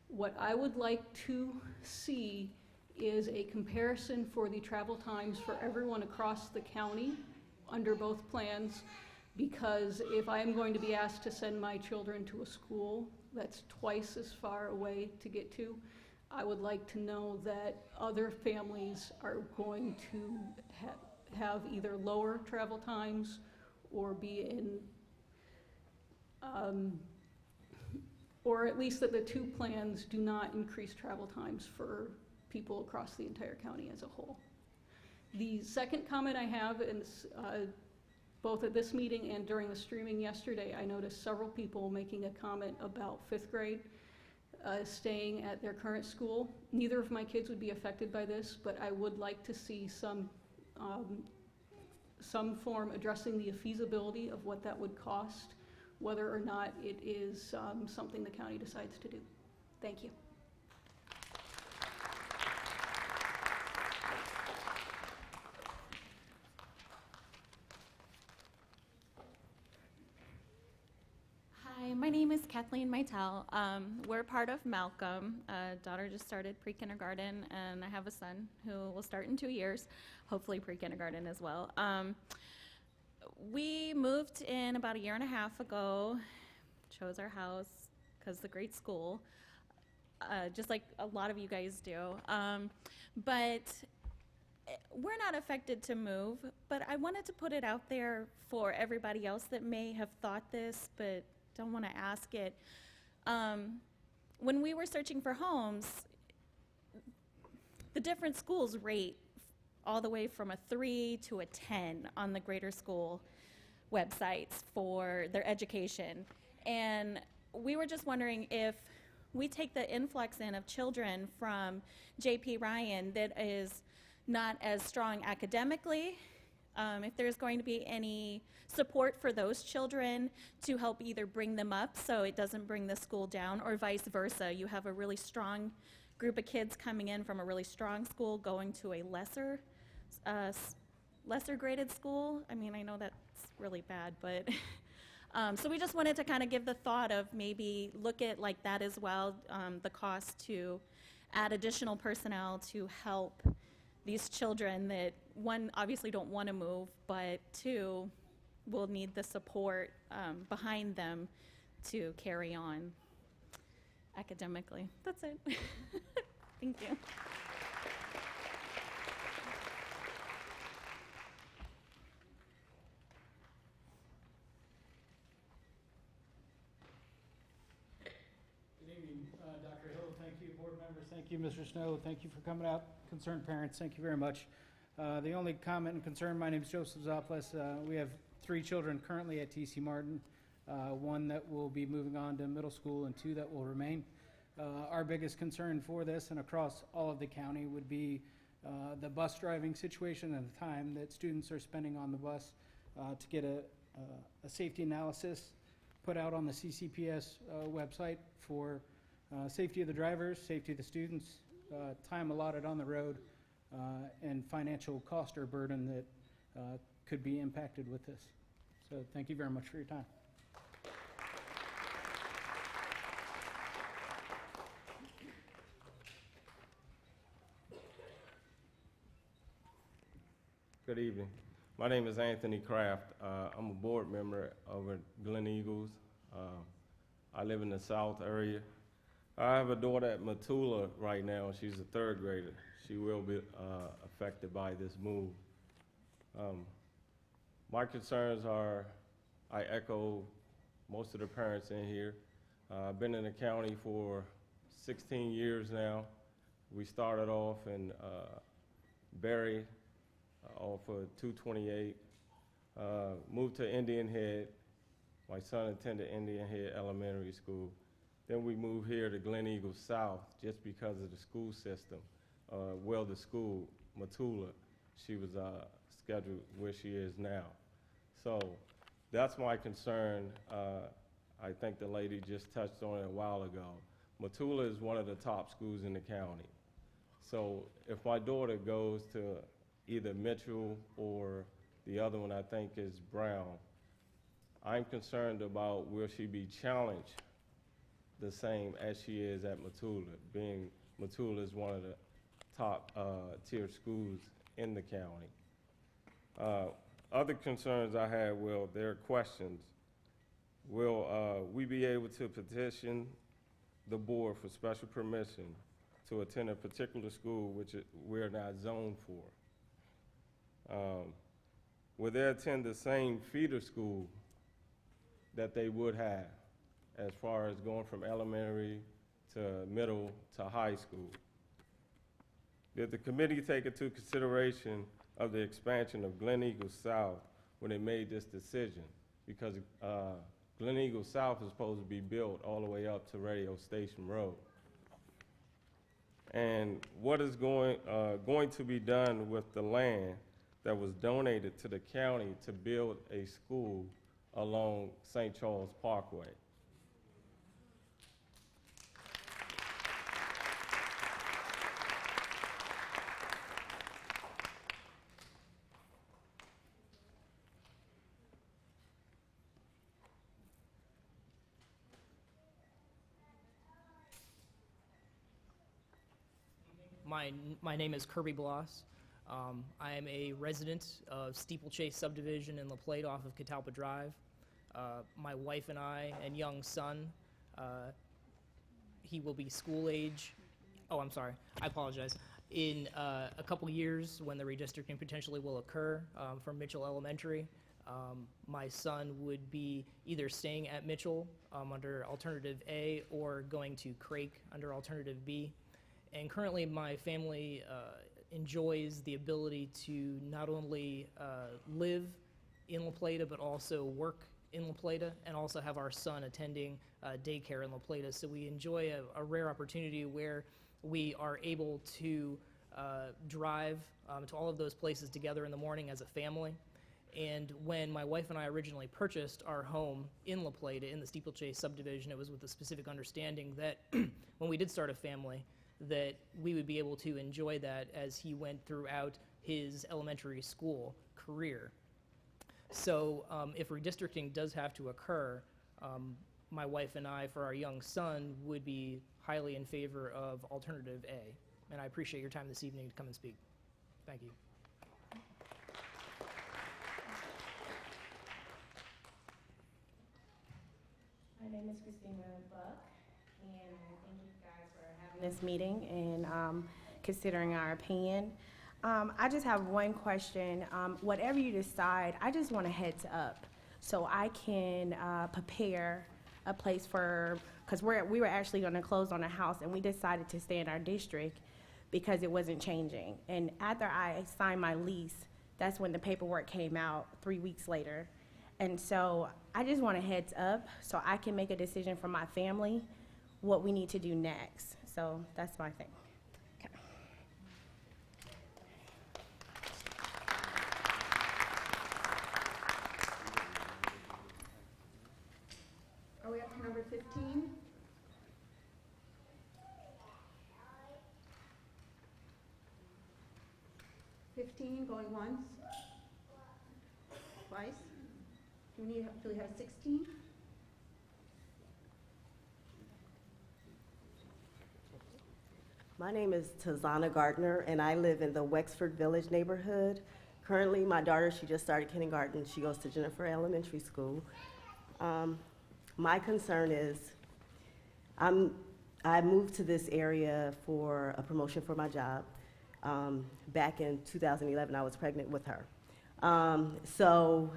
What I would like to see is a comparison for the travel times for everyone across the county under both plans, because if I am going to be asked to send my children to a school that's twice as far away to get to, I would like to know that other families are going to have either lower travel times or be in or at least that the 2 plans do not increase travel times for people across the entire county as a whole. The second comment I have is both at this meeting and during the streaming yesterday, I noticed several people making a comment about 5th grade staying at their current school. Neither of my kids would be affected by this, but I would like to see some form addressing the feasibility of what that would cost, whether or not it is something the county decides to do. Thank you. Hi, my name is Kathleen Maitel. We're part of Malcolm. Daughter just started pre-kindergarten, and I have a son who will start in 2 years, hopefully pre-kindergarten as well. We moved in about 1.5 years ago, chose our house because it's a great school, just like a lot of you guys do. But we're not affected to move, but I wanted to put it out there for everybody else that may have thought this but don't want to ask it. When we were searching for homes, the different schools rate all the way from a 3 to a 10 on the greater school websites for their education. And we were just wondering if we take the influx in of children from J.P. Ryan that is not as strong academically, if there's going to be any support for those children to help either bring them up so it doesn't bring the school down, or vice versa. You have a really strong group of kids coming in from a really strong school going to a lesser graded school. I mean, I know that's really bad, but so we just wanted to kind of give the thought of maybe look at like that as well, the cost to add additional personnel to help these children that, one, obviously don't want to move, but two, will need the support behind them to carry on academically. That's it. Thank you. Good evening, Dr. Hill. Thank you, board members. Thank you, Mr. Snow. Thank you for coming out. Concerned parents, thank you very much. The only comment and concern, my name is Joseph Zoples. We have 3 children currently at T.C. Martin, 1 that will be moving on to middle school and 2 that will remain. Our biggest concern for this and across all of the county would be the bus driving situation and the time that students are spending on the bus. to get a safety analysis put out on the CCPS website for safety of the drivers, safety of the students, time allotted on the road, and financial cost or burden that could be impacted with this. So thank you very much for your time. Good evening. My name is Anthony Kraft. I'm a board member over at Glen Eagles. I live in the South area. I have a daughter at Matula right now. She's a third grader. She will be affected by this move. My concerns are, I echo most of the parents in here. I've been in the county for 16 years now. We started off in Berry, off of 228, moved to Indian Head. My son attended Indian Head Elementary School. Then we moved here to Glen Eagles South just because of the school system. The school, Matula, she was scheduled where she is now. So that's my concern. I think the lady just touched on it a while ago. Matula is one of the top schools in the county. So if my daughter goes to either Mitchell or the other one I think is Brown, I'm concerned about will she be challenged the same as she is at Matula, being Matula is one of the top tier schools in the county. Other concerns I have, there are questions. Will we be able to petition the board for special permission to attend a particular school which we're not zoned for? Will they attend the same feeder school that they would have as far as going from elementary to middle to high school? Did the committee take into consideration of the expansion of Glen Eagles South when they made this decision? Because Glen Eagles South is supposed to be built all the way up to Radio Station Road. And what is going to be done with the land that was donated to the county to build a school along St. Charles Parkway? My name is Kirby Bloss. I am a resident of Steeplechase subdivision in La Plata off of Catalpa Drive. My wife and I and young son, he will be school age. Oh, I'm sorry. I apologize. In a couple years, when the redistricting potentially will occur from Mitchell Elementary, my son would be either staying at Mitchell under Alternative A or going to Crake under Alternative B. And currently, my family enjoys the ability to not only live in La Plata, but also work in La Plata, and also have our son attending daycare in La Plata. So we enjoy a rare opportunity where we are able to drive to all of those places together in the morning as a family. And when my wife and I originally purchased our home in La Plata, in the Steeplechase subdivision, it was with the specific understanding that when we did start a family, that we would be able to enjoy that as he went throughout his elementary school career. So if redistricting does have to occur, my wife and I, for our young son, would be highly in favor of Alternative A. And I appreciate your time this evening to come and speak. Thank you. My name is Christina Buck, and thank you guys for having this meeting and considering our opinion. I just have one question. Whatever you decide, I just want a heads up so I can prepare a place for, because we were actually going to close on a house and we decided to stay in our district because it wasn't changing. And after I signed my lease, that's when the paperwork came out 3 weeks later. And so I just want a heads up so I can make a decision for my family what we need to do next. So that's my thing. Okay. number 15. Going once. Twice. Do we have 16? My name is Tazana Gardner, and I live in the Wexford Village neighborhood. Currently, my daughter, she just started kindergarten. She goes to Jennifer Elementary School. My concern is, I moved to this area for a promotion for my job. Back in 2011, I was pregnant with her. So,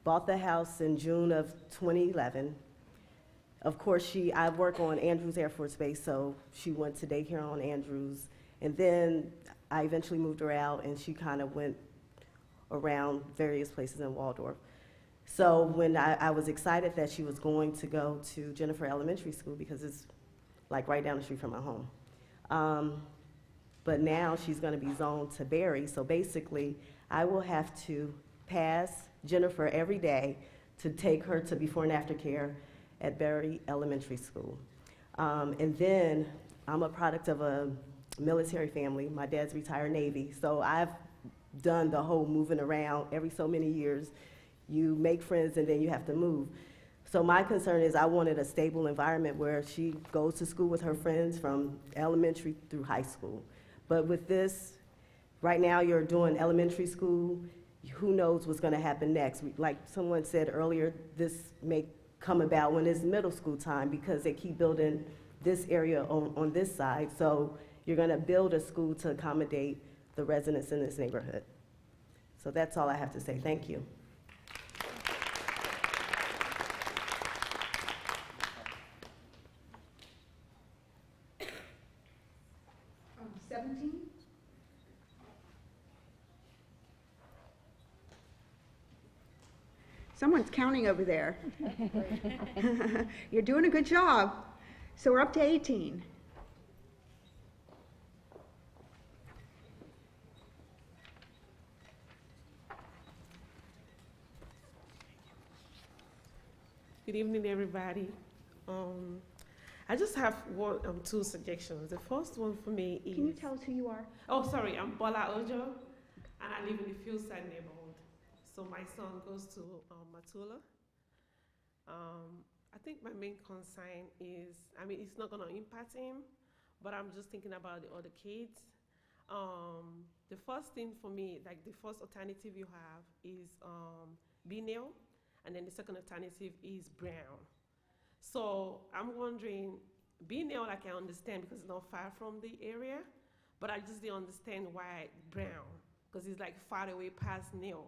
bought the house in June of 2011. Of course, I work on Andrews Air Force Base, so she went to daycare on Andrews. And then I eventually moved her out, and she kind of went around various places in Waldorf. So when I was excited that she was going to go to Jennifer Elementary School, because it's like right down the street from my home. But now she's going to be zoned to Berry, so basically I will have to pass Jennifer every day to take her to before and after care at Berry Elementary School. And then I'm a product of a military family. My dad's retired Navy, so I've done the whole moving around every so many years. You make friends and then you have to move. So my concern is I wanted a stable environment where she goes to school with her friends from elementary through high school. But with this, right now you're doing elementary school, who knows what's gonna happen next? Like someone said earlier, this may come about when it's middle school time because they keep building this area on this side. So you're gonna build a school to accommodate the residents in this neighborhood. So that's all I have to say, thank you. 17? Someone's counting over there. You're doing a good job. So we're up to 18. Good evening, everybody. I just have two suggestions. The first one for me is... Can you tell us who you are? Oh, sorry, I'm Bola Ojo, and I live in the Fieldside neighborhood. So my son goes to Matula. I think my main concern is, I mean, it's not gonna impact him, but I'm just thinking about the other kids. The first thing for me, like the first alternative you have is Benel, and then the second alternative is Brown. So I'm wondering, Benel I can understand because it's not far from the area, but I just didn't understand why Brown, because it's like far away past Neil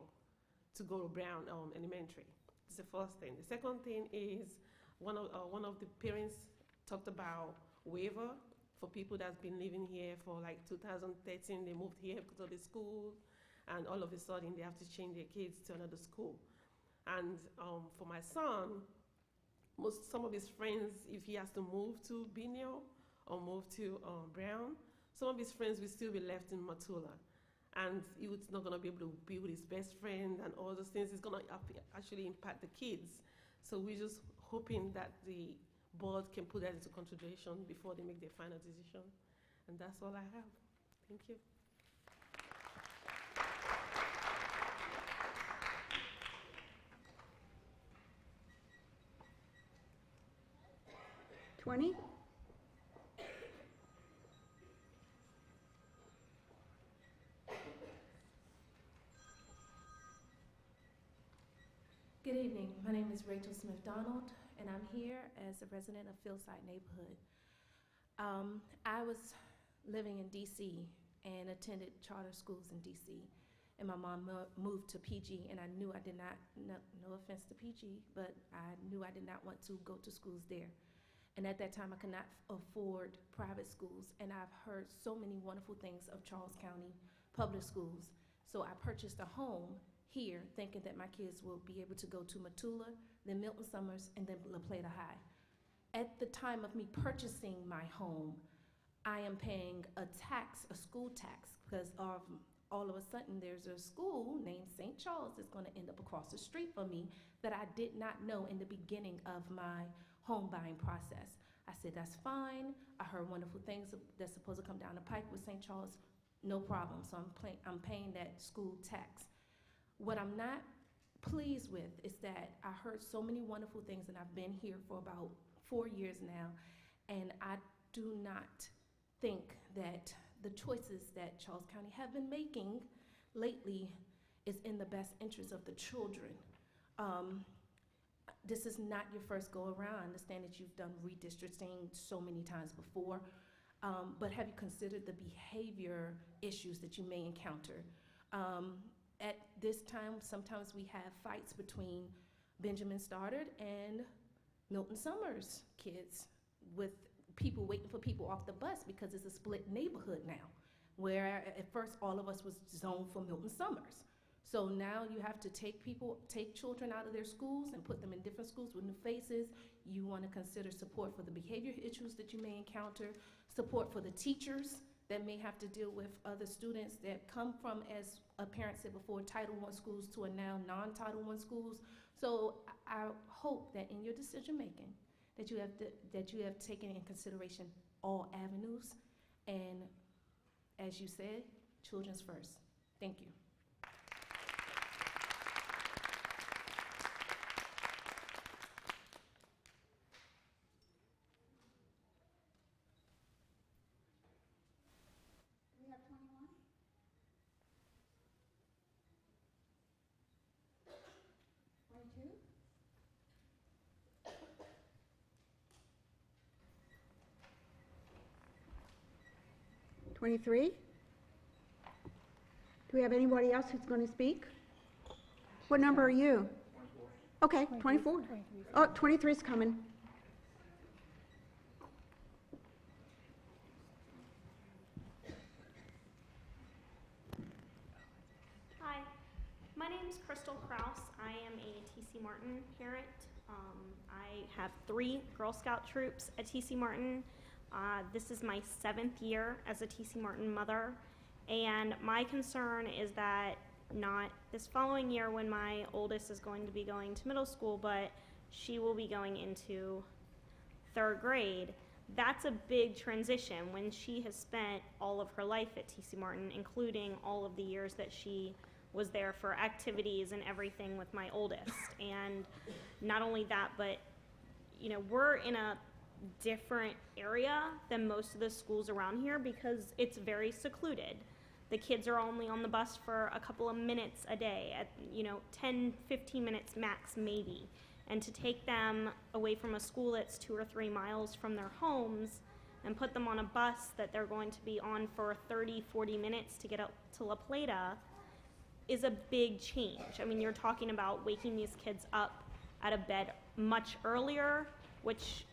to go to Brown Elementary. It's the first thing. The second thing is one of the parents talked about waiver for people that's been living here for like 2013. They moved here to the school, and all of a sudden they have to change their kids to another school. And for my son, some of his friends, if he has to move to Benio or move to Brown, some of his friends will still be left in Matula. And he was not going to be able to be with his best friend and all those things. It's going to actually impact the kids. So we're just hoping that the board can put that into consideration before they make their final decision. And that's all I have. Thank you. Good evening. My name is Rachel Smith-Donald, and I'm here as a resident of Fieldside neighborhood. I was living in D.C. and attended charter schools in D.C. And my mom moved to PG, and I knew I did not, no offense to PG, but I knew I did not want to go to schools there. And at that time, I could not afford private schools, and I've heard so many wonderful things of Charles County public schools. So I purchased a home here, thinking that my kids will be able to go to Matula, then Milton Summers, and then La Plata High. At the time of me purchasing my home, I am paying a tax, a school tax, because all of a sudden there's a school named St. Charles that's going to end up across the street from me that I did not know in the beginning of my home buying process. I said, that's fine. I heard wonderful things that's supposed to come down the pike with St. Charles. No problem. So I'm paying that school tax. What I'm not pleased with is that I heard so many wonderful things, and I've been here for about 4 years now, and I do not think that the choices that Charles County have been making lately is in the best interest of the children. This is not your first go around. I understand that you've done redistricting so many times before, but have you considered the behavior issues that you may encounter? At this time, sometimes we have fights between Benjamin Stoddard and Milton Summers kids, with people waiting for people off the bus because it's a split neighborhood now, where at first all of us was zoned for Milton Summers. So now you have to take children out of their schools and put them in different schools with new faces. You want to consider support for the behavior issues that you may encounter, support for the teachers that may have to deal with other students that come from, as a parent said before, Title I schools to a now non-Title I schools. So I hope that in your decision making, that you have taken in consideration all avenues, and as you said, children's first. Thank you. We have 21? 22? 23? Do we have anybody else who's going to speak? What number are you? 24. Okay, 24. Oh, 23 is coming. Hi, my name is Crystal Kraus. I am a TC Martin parent. I have 3 Girl Scout troops at TC Martin. This is my 7th year as a TC Martin mother, and my concern is that not this following year when my oldest is going to be going to middle school, but she will be going into 3rd grade. That's a big transition when she has spent all of her life at TC Martin, including all of the years that she was there for activities and everything with my oldest. And not only that, but you know, we're in a different area than most of the schools around here because it's very secluded. The kids are only on the bus for a couple of minutes a day, at 10, 15 minutes max maybe. And to take them away from a school that's 2 or 3 miles from their homes and put them on a bus that they're going to be on for 30, 40 minutes to get up to La Plata is a big change. I mean, you're talking about waking these kids up out of bed much earlier, which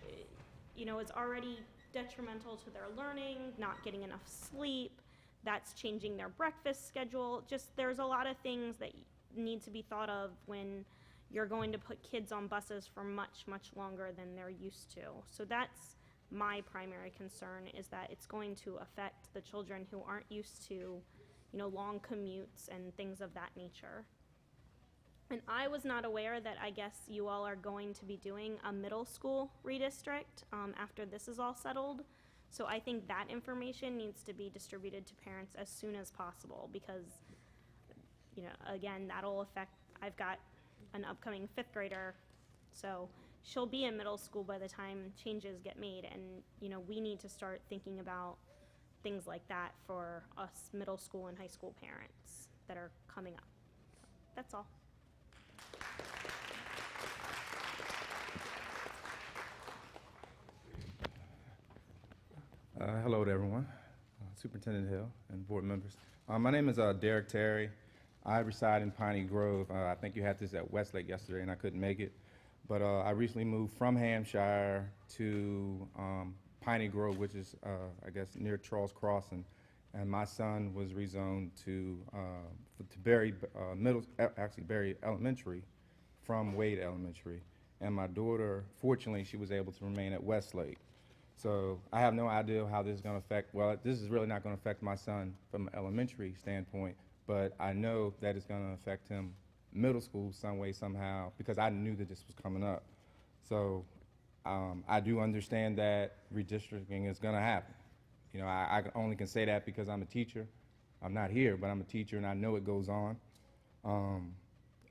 is already detrimental to their learning, not getting enough sleep. That's changing their breakfast schedule. Just there's a lot of things that need to be thought of when you're going to put kids on buses for much, much longer than they're used to. So that's my primary concern, is that it's going to affect the children who aren't used to, long commutes and things of that nature. And I was not aware that I guess you all are going to be doing a middle school redistrict after this is all settled. So I think that information needs to be distributed to parents as soon as possible because, again, that'll affect, I've got an upcoming 5th grader, so she'll be in middle school by the time changes get made, and, we need to start thinking about things like that for us middle school and high school parents that are coming up. That's all. Hello to everyone, Superintendent Hill and board members. My name is Derek Terry. I reside in Piney Grove. I think you had this at Westlake yesterday and I couldn't make it. But I recently moved from Hampshire to Piney Grove, which is, I guess, near Charles Crossing. And my son was rezoned to Berry Berry Elementary from Wade Elementary. And my daughter, fortunately, she was able to remain at Westlake. So I have no idea how this is going to affect, well, this is really not going to affect my son from an elementary standpoint, but I know that it's going to affect him middle school some way, somehow, because I knew that this was coming up. So I do understand that redistricting is gonna happen. You know, I only can say that because I'm a teacher. I'm not here, but I'm a teacher and I know it goes on.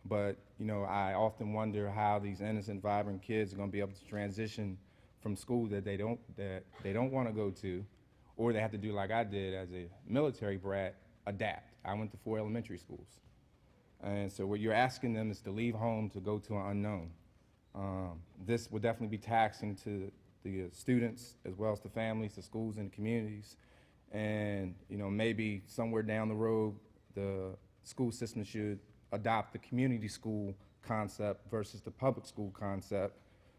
But, you know, I often wonder how these innocent, vibrant kids are gonna be able to transition from school that they don't wanna go to, or they have to do like I did as a military brat, adapt. I went to 4 elementary schools. And so what you're asking them is to leave home to go to an unknown. This would definitely be taxing to the students as well as the families, the schools, and the communities. And you know, maybe somewhere down the road, the school system should adopt the community school concept versus the public school concept,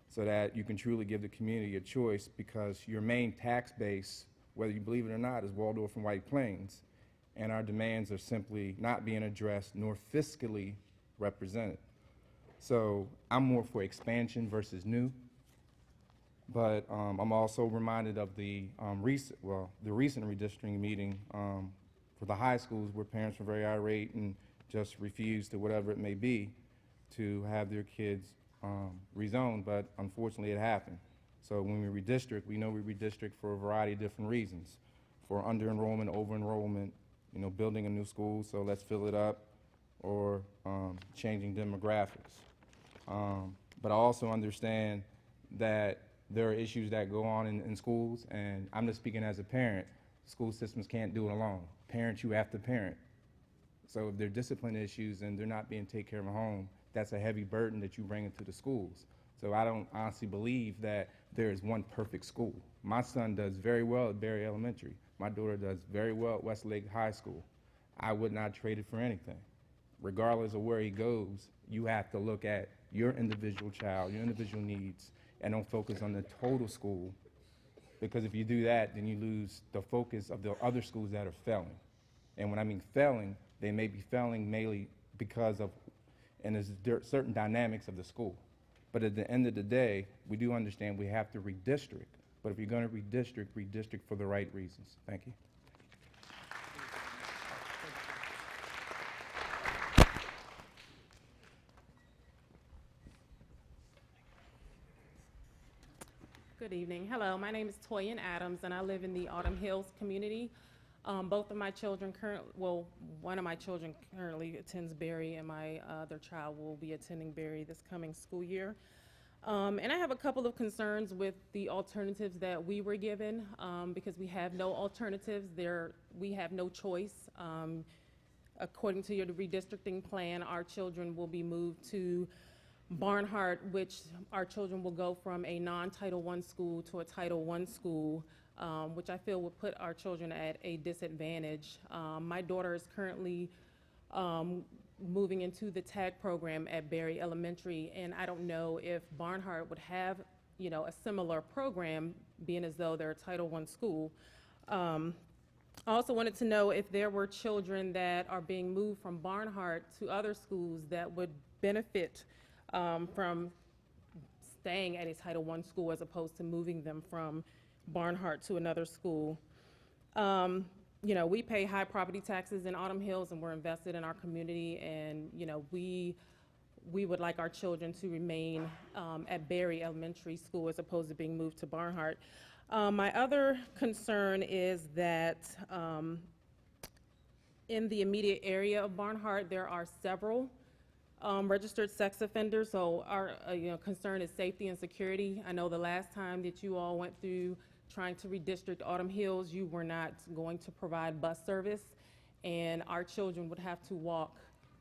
so that you can truly give the community a choice, because your main tax base, whether you believe it or not, is Waldorf and White Plains, and our demands are simply not being addressed nor fiscally represented. So I'm more for expansion versus new. But I'm also reminded of the recent redistricting meeting for the high schools, where parents were very irate and just refused to, whatever it may be, to have their kids rezoned, but unfortunately it happened. So when we redistrict, we know we redistrict for a variety of different reasons. For under-enrollment, over-enrollment, you know, building a new school, so let's fill it up, or changing demographics. But I also understand that there are issues that go on in schools, and I'm just speaking as a parent. School systems can't do it alone. Parents, you have to parent. So if there are discipline issues and they're not being taken care of at home, that's a heavy burden that you bring into the schools. So I don't honestly believe that there is one perfect school. My son does very well at Berry Elementary. My daughter does very well at Westlake High School. I would not trade it for anything. Regardless of where he goes, you have to look at your individual child, your individual needs, and don't focus on the total school, because if you do that, then you lose the focus of the other schools that are failing. And when I mean failing, they may be failing mainly because of, and there's certain dynamics of the school. But at the end of the day, we do understand we have to redistrict. But if you're going to redistrict, redistrict for the right reasons. Thank you. Good evening. Hello, my name is Toyin Adams, and I live in the Autumn Hills community. Both of my children one of my children currently attends Berry, and my other child will be attending Berry this coming school year. And I have a couple of concerns with the alternatives that we were given, because we have no alternatives. We have no choice. According to your redistricting plan, our children will be moved to Barnhart, which our children will go from a non-Title I school to a Title I school, which I feel would put our children at a disadvantage. My daughter is currently moving into the TAG program at Berry Elementary, and I don't know if Barnhart would have, you know, a similar program, being as though they're a Title I school. I also wanted to know if there were children that are being moved from Barnhart to other schools that would benefit from staying at a Title I school as opposed to moving them from Barnhart to another school. You know, we pay high property taxes in Autumn Hills, and we're invested in our community, and you know, we would like our children to remain at Berry Elementary School as opposed to being moved to Barnhart. My other concern is that in the immediate area of Barnhart, there are several registered sex offenders, so our concern is safety and security. I know the last time that you all went through trying to redistrict Autumn Hills, you were not going to provide bus service, and our children would have to walk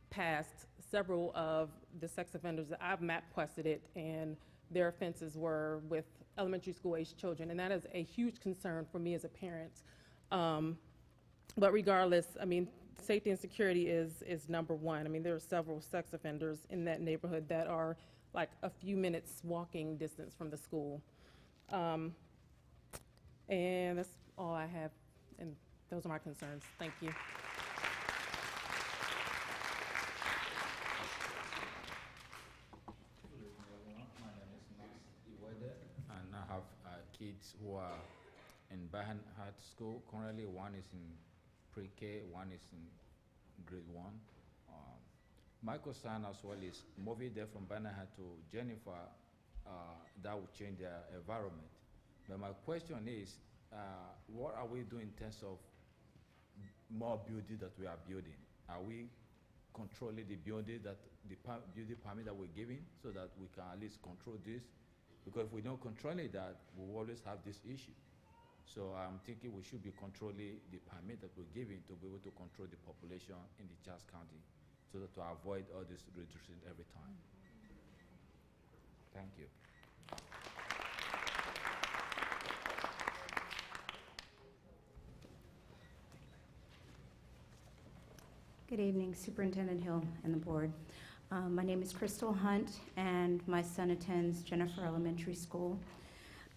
past several of the sex offenders that I've map-quested it, and their offenses were with elementary school age children, and that is a huge concern for me as a parent. But regardless, I mean, safety and security is number one. I mean, there are several sex offenders in that neighborhood that are like a few minutes walking distance from the school. And that's all I have, and those are my concerns. Thank you. And I have kids who are in Barnhart School. Currently, one is in pre-K, one is in grade 1. My concern as well is moving there from Barnhart to Jennifer that would change their environment. But my question is, what are we doing in terms of more buildings that we are building? Are we controlling the building that building permit that we're giving so that we can at least control this? Because if we don't control it, that we will always have this issue. So I'm thinking we should be controlling the permit that we're giving to be able to control the population in the Charles County so that to avoid all this redistricting every time. Thank you. Good evening, Superintendent Hill and the board. My name is Crystal Hunt, and my son attends Jennifer Elementary School.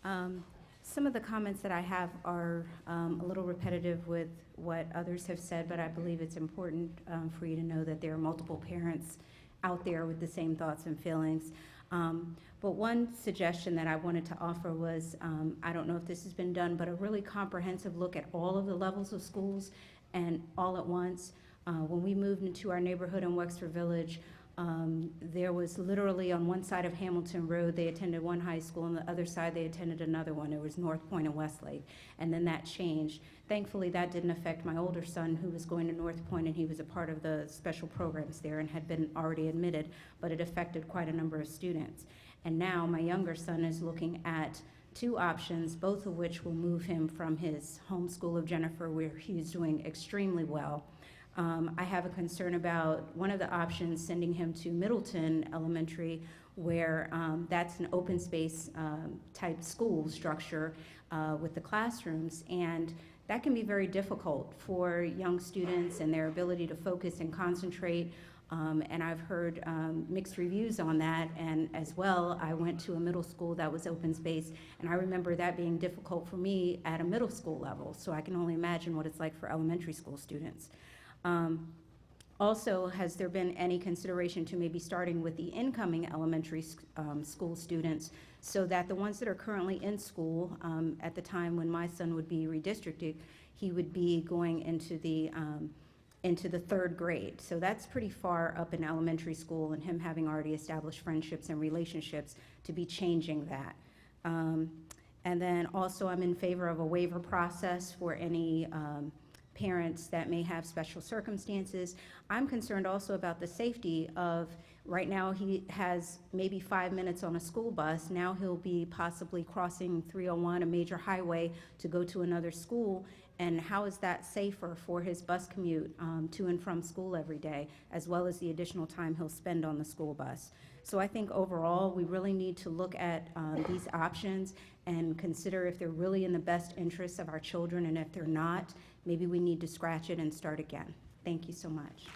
Some of the comments that I have are a little repetitive with what others have said, but I believe it's important for you to know that there are multiple parents out there with the same thoughts and feelings. But one suggestion that I wanted to offer was, I don't know if this has been done, but a really comprehensive look at all of the levels of schools and all at once. When we moved into our neighborhood in Wexford Village, there was literally on one side of Hamilton Road, they attended one high school, and the other side they attended another one. It was North Point and Westlake, and then that changed. Thankfully, that didn't affect my older son, who was going to North Point, and he was a part of the special programs there and had been already admitted, but it affected quite a number of students. And now my younger son is looking at two options, both of which will move him from his home school of Jennifer, where he's doing extremely well. I have a concern about one of the options, sending him to Middleton Elementary, where that's an open space type school structure with the classrooms, and that can be very difficult for young students and their ability to focus and concentrate. And I've heard mixed reviews on that, and as well, I went to a middle school that was open space, and I remember that being difficult for me at a middle school level, so I can only imagine what it's like for elementary school students. Also, has there been any consideration to maybe starting with the incoming elementary school students so that the ones that are currently in school, at the time when my son would be redistricted, he would be going into the third grade. So that's pretty far up in elementary school, and him having already established friendships and relationships to be changing that. And then also I'm in favor of a waiver process for any parents that may have special circumstances. I'm concerned also about the safety of, right now he has maybe 5 minutes on a school bus. Now he'll be possibly crossing 301, a major highway, to go to another school. And how is that safer for his bus commute to and from school every day, as well as the additional time he'll spend on the school bus? So I think overall, we really need to look at these options and consider if they're really in the best interests of our children, and if they're not, maybe we need to scratch it and start again. Thank you so much.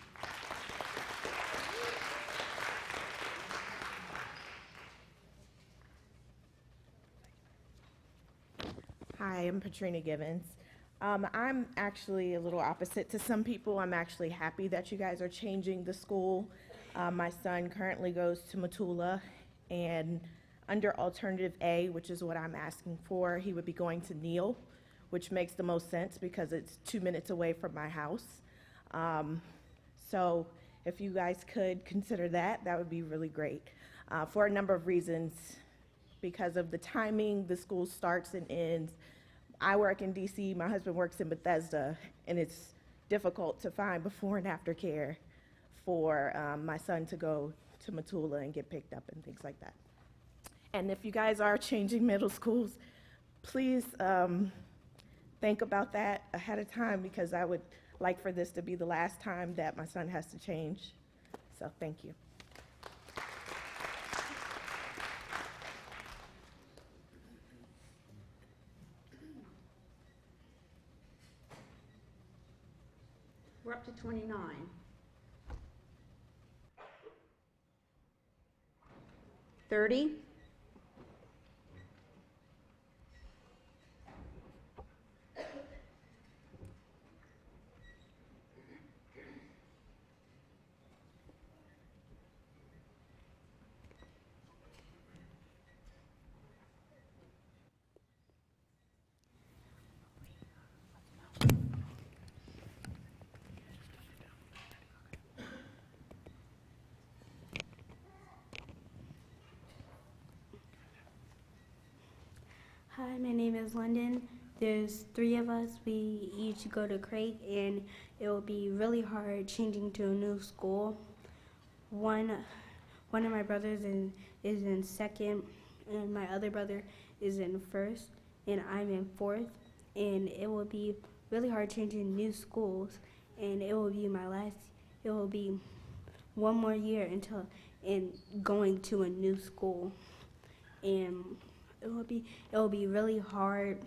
Hi, I'm Patrina Givens. I'm actually a little opposite to some people. I'm actually happy that you guys are changing the school. My son currently goes to Matula, and under Alternative A, which is what I'm asking for, he would be going to Neal, which makes the most sense because it's 2 minutes away from my house. So if you guys could consider that, that would be really great. For a number of reasons, because of the timing, the school starts and ends. I work in DC, my husband works in Bethesda, and it's difficult to find before and after care for my son to go to Matula and get picked up and things like that. And if you guys are changing middle schools, please think about that ahead of time, because I would like for this to be the last time that my son has to change. So thank you. We're up to 29. 30. 40. Hi, my name is London. There's 3 of us. We each go to Craig, and it will be really hard changing to a new school. One of my brothers is in second, and my other brother is in first, and I'm in fourth. And it will be really hard changing new schools, and it will be my last. It will be one more year until and going to a new school, and it will be really hard.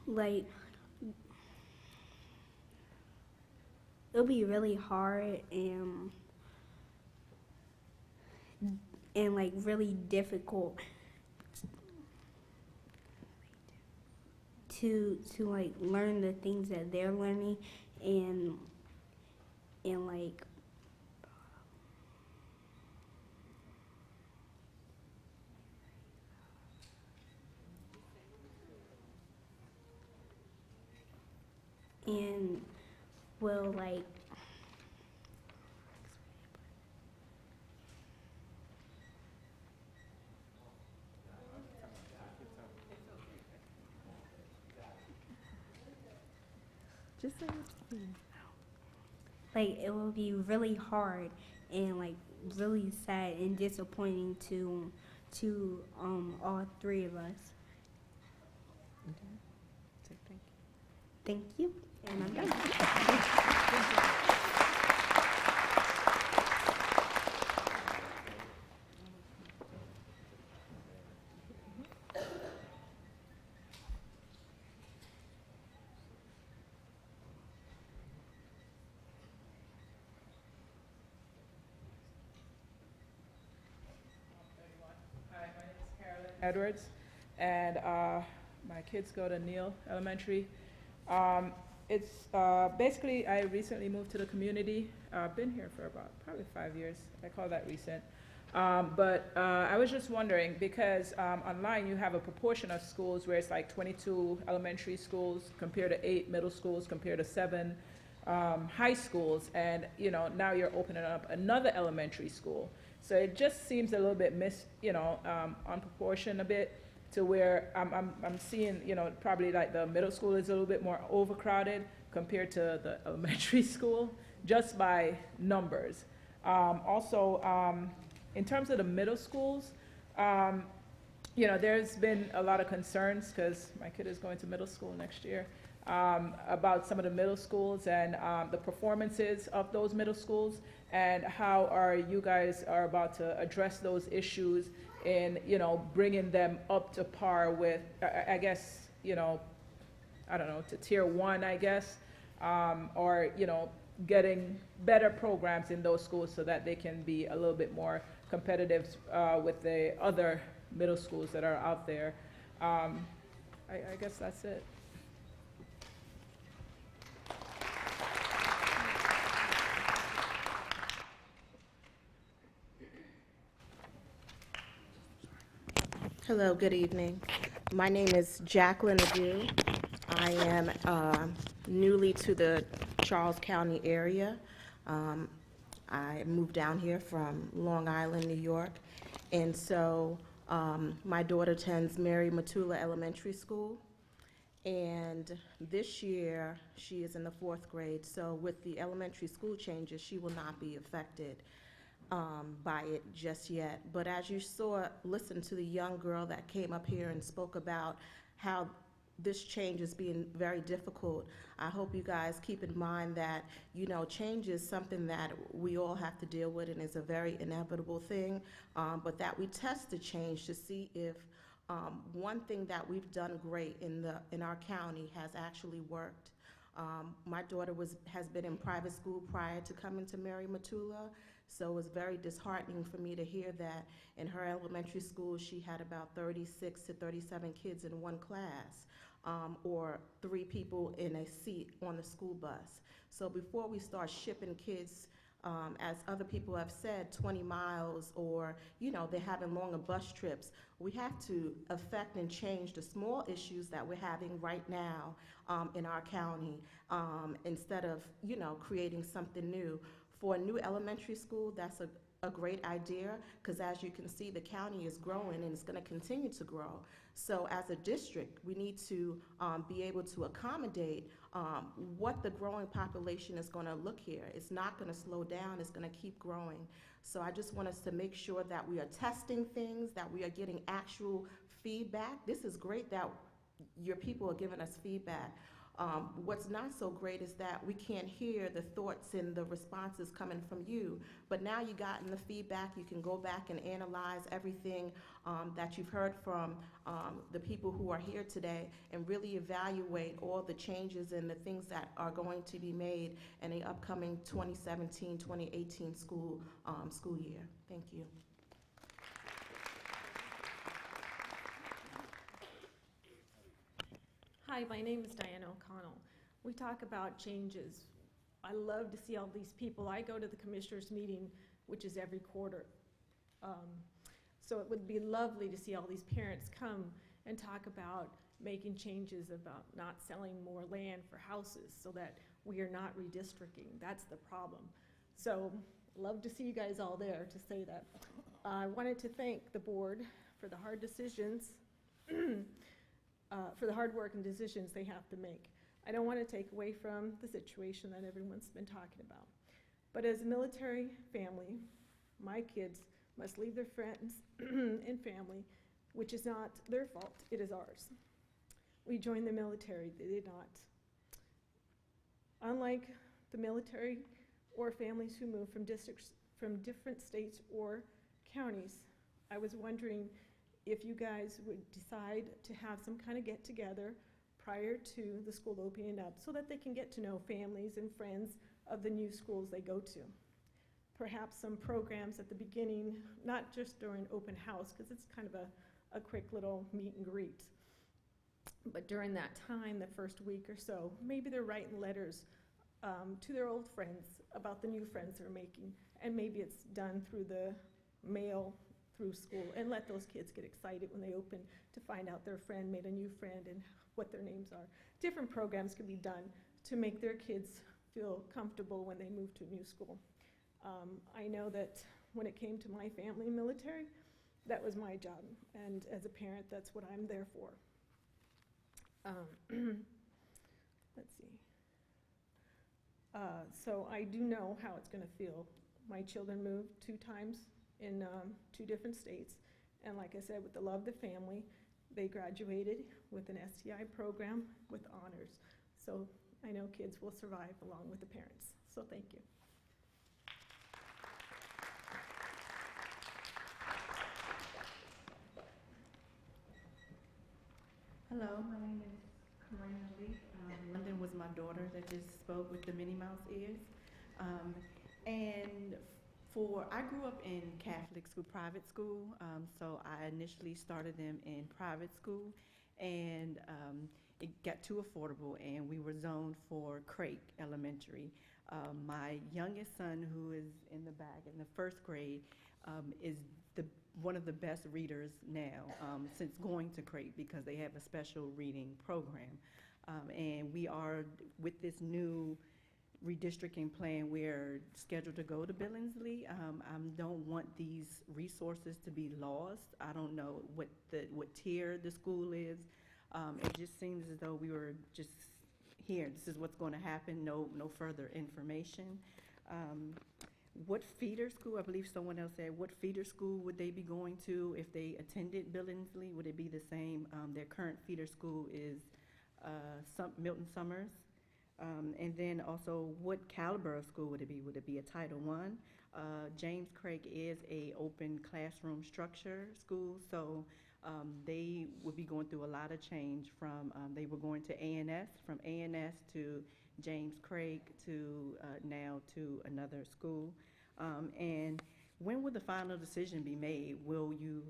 Like, it'll be really hard and like really difficult to like learn the things that they're learning and like and will like Just say it. like it will be really hard and like really sad and disappointing to all 3 of us. Thank you, and I'm done. Edwards, and my kids go to Neal Elementary. It's basically, I recently moved to the community. I've been here for about probably 5 years. I call that recent. But I was just wondering, because online you have a proportion of schools where it's like 22 elementary schools compared to 8 middle schools compared to 7 high schools, and now you're opening up another elementary school. So it just seems a little bit unproportioned a bit, to where I'm seeing, probably like the middle school is a little bit more overcrowded compared to the elementary school, just by numbers. Also, in terms of the middle schools, there's been a lot of concerns, because my kid is going to middle school next year, about some of the middle schools and the performances of those middle schools, and how are you guys are about to address those issues in, bringing them up to par with, I guess, I don't know, to tier 1, I guess, or, getting better programs in those schools so that they can be a little bit more competitive with the other middle schools that are out there. I guess that's it. Hello, good evening. My name is Jacqueline Adu. I am newly to the Charles County area. I moved down here from Long Island, New York, and so my daughter attends Mary Matula Elementary School, and this year she is in the 4th grade, so with the elementary school changes, she will not be affected by it just yet. But as you listen to the young girl that came up here and spoke about how this change is being very difficult, I hope you guys keep in mind that, change is something that we all have to deal with and is a very inevitable thing, but that we test the change to see if one thing that we've done great in our county has actually worked. My daughter has been in private school prior to coming to Mary Matula, so it was very disheartening for me to hear that in her elementary school she had about 36 to 37 kids in one class, or 3 people in a seat on the school bus. So before we start shipping kids, as other people have said, 20 miles, or they're having longer bus trips, we have to affect and change the small issues that we're having right now in our county, instead of creating something new. For a new elementary school, that's a great idea, because as you can see, the county is growing and it's going to continue to grow. So as a district, we need to be able to accommodate what the growing population is going to look here. It's not going to slow down, it's going to keep growing. So I just want us to make sure that we are testing things, that we are getting actual feedback. This is great that your people are giving us feedback. What's not so great is that we can't hear the thoughts and the responses coming from you. But now you gotten the feedback, you can go back and analyze everything that you've heard from the people who are here today and really evaluate all the changes and the things that are going to be made in the upcoming 2017-2018 school year. Thank you. Hi, my name is Diana O'Connell. We talk about changes. I love to see all these people. I go to the commissioners' meeting, which is every quarter. So it would be lovely to see all these parents come and talk about making changes about not selling more land for houses so that we are not redistricting. That's the problem. So love to see you guys all there to say that. I wanted to thank the board for the hard decisions for the hard work and decisions they have to make. I don't want to take away from the situation that everyone's been talking about. But as a military family, my kids must leave their friends and family, which is not their fault, it is ours. We joined the military, they did not. Unlike the military or families who move from districts, from different states or counties, I was wondering if you guys would decide to have some kind of get-together prior to the school opening up so that they can get to know families and friends of the new schools they go to. Perhaps some programs at the beginning, not just during open house, because it's kind of a quick little meet and greet. But during that time, the first week or so, maybe they're writing letters to their old friends about the new friends they're making, and maybe it's done through the mail through school, and let those kids get excited when they open to find out their friend made a new friend and what their names are. Different programs can be done to make their kids feel comfortable when they move to a new school. I know that when it came to my family military, that was my job, and as a parent, that's what I'm there for. Let's see. So I do know how it's going to feel. My children moved 2 times in 2 different states, and like I said, with the love of the family, they graduated with an STI program with honors. So I know kids will survive along with the parents. So thank you. Hello, my name is Corinne Lee. London was my daughter that just spoke with the Minnie Mouse ears. I grew up in Catholic school, private school, so I initially started them in private school, and it got too affordable, and we were zoned for Craik Elementary. My youngest son, who is in the back in the 1st grade, is one of the best readers now since going to Craik, because they have a special reading program. And we are, with this new redistricting plan, we're scheduled to go to Billingsley. I don't want these resources to be lost. I don't know what tier the school is. It just seems as though we were just here. This is what's going to happen. No further information. What feeder school? I believe someone else said. What feeder school would they be going to if they attended Billingsley? Would it be the same? Their current feeder school is Milton Summers. And then also, what caliber of school would it be? Would it be a Title I? James Craik is a open classroom structure school, so they would be going through a lot of change from, they were going to A&S, from A&S to James Craik to now to another school. And when will the final decision be made? Will you,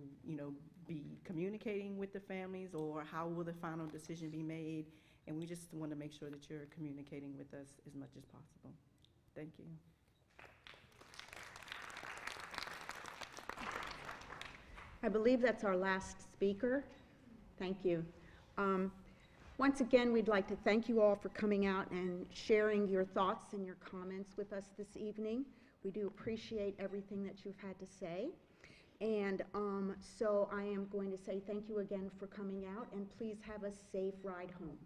be communicating with the families, or how will the final decision be made? And we just want to make sure that you're communicating with us as much as possible. Thank you. I believe that's our last speaker. Thank you. Once again, we'd like to thank you all for coming out and sharing your thoughts and your comments with us this evening. We do appreciate everything that you've had to say. And so I am going to say thank you again for coming out, and please have a safe ride home.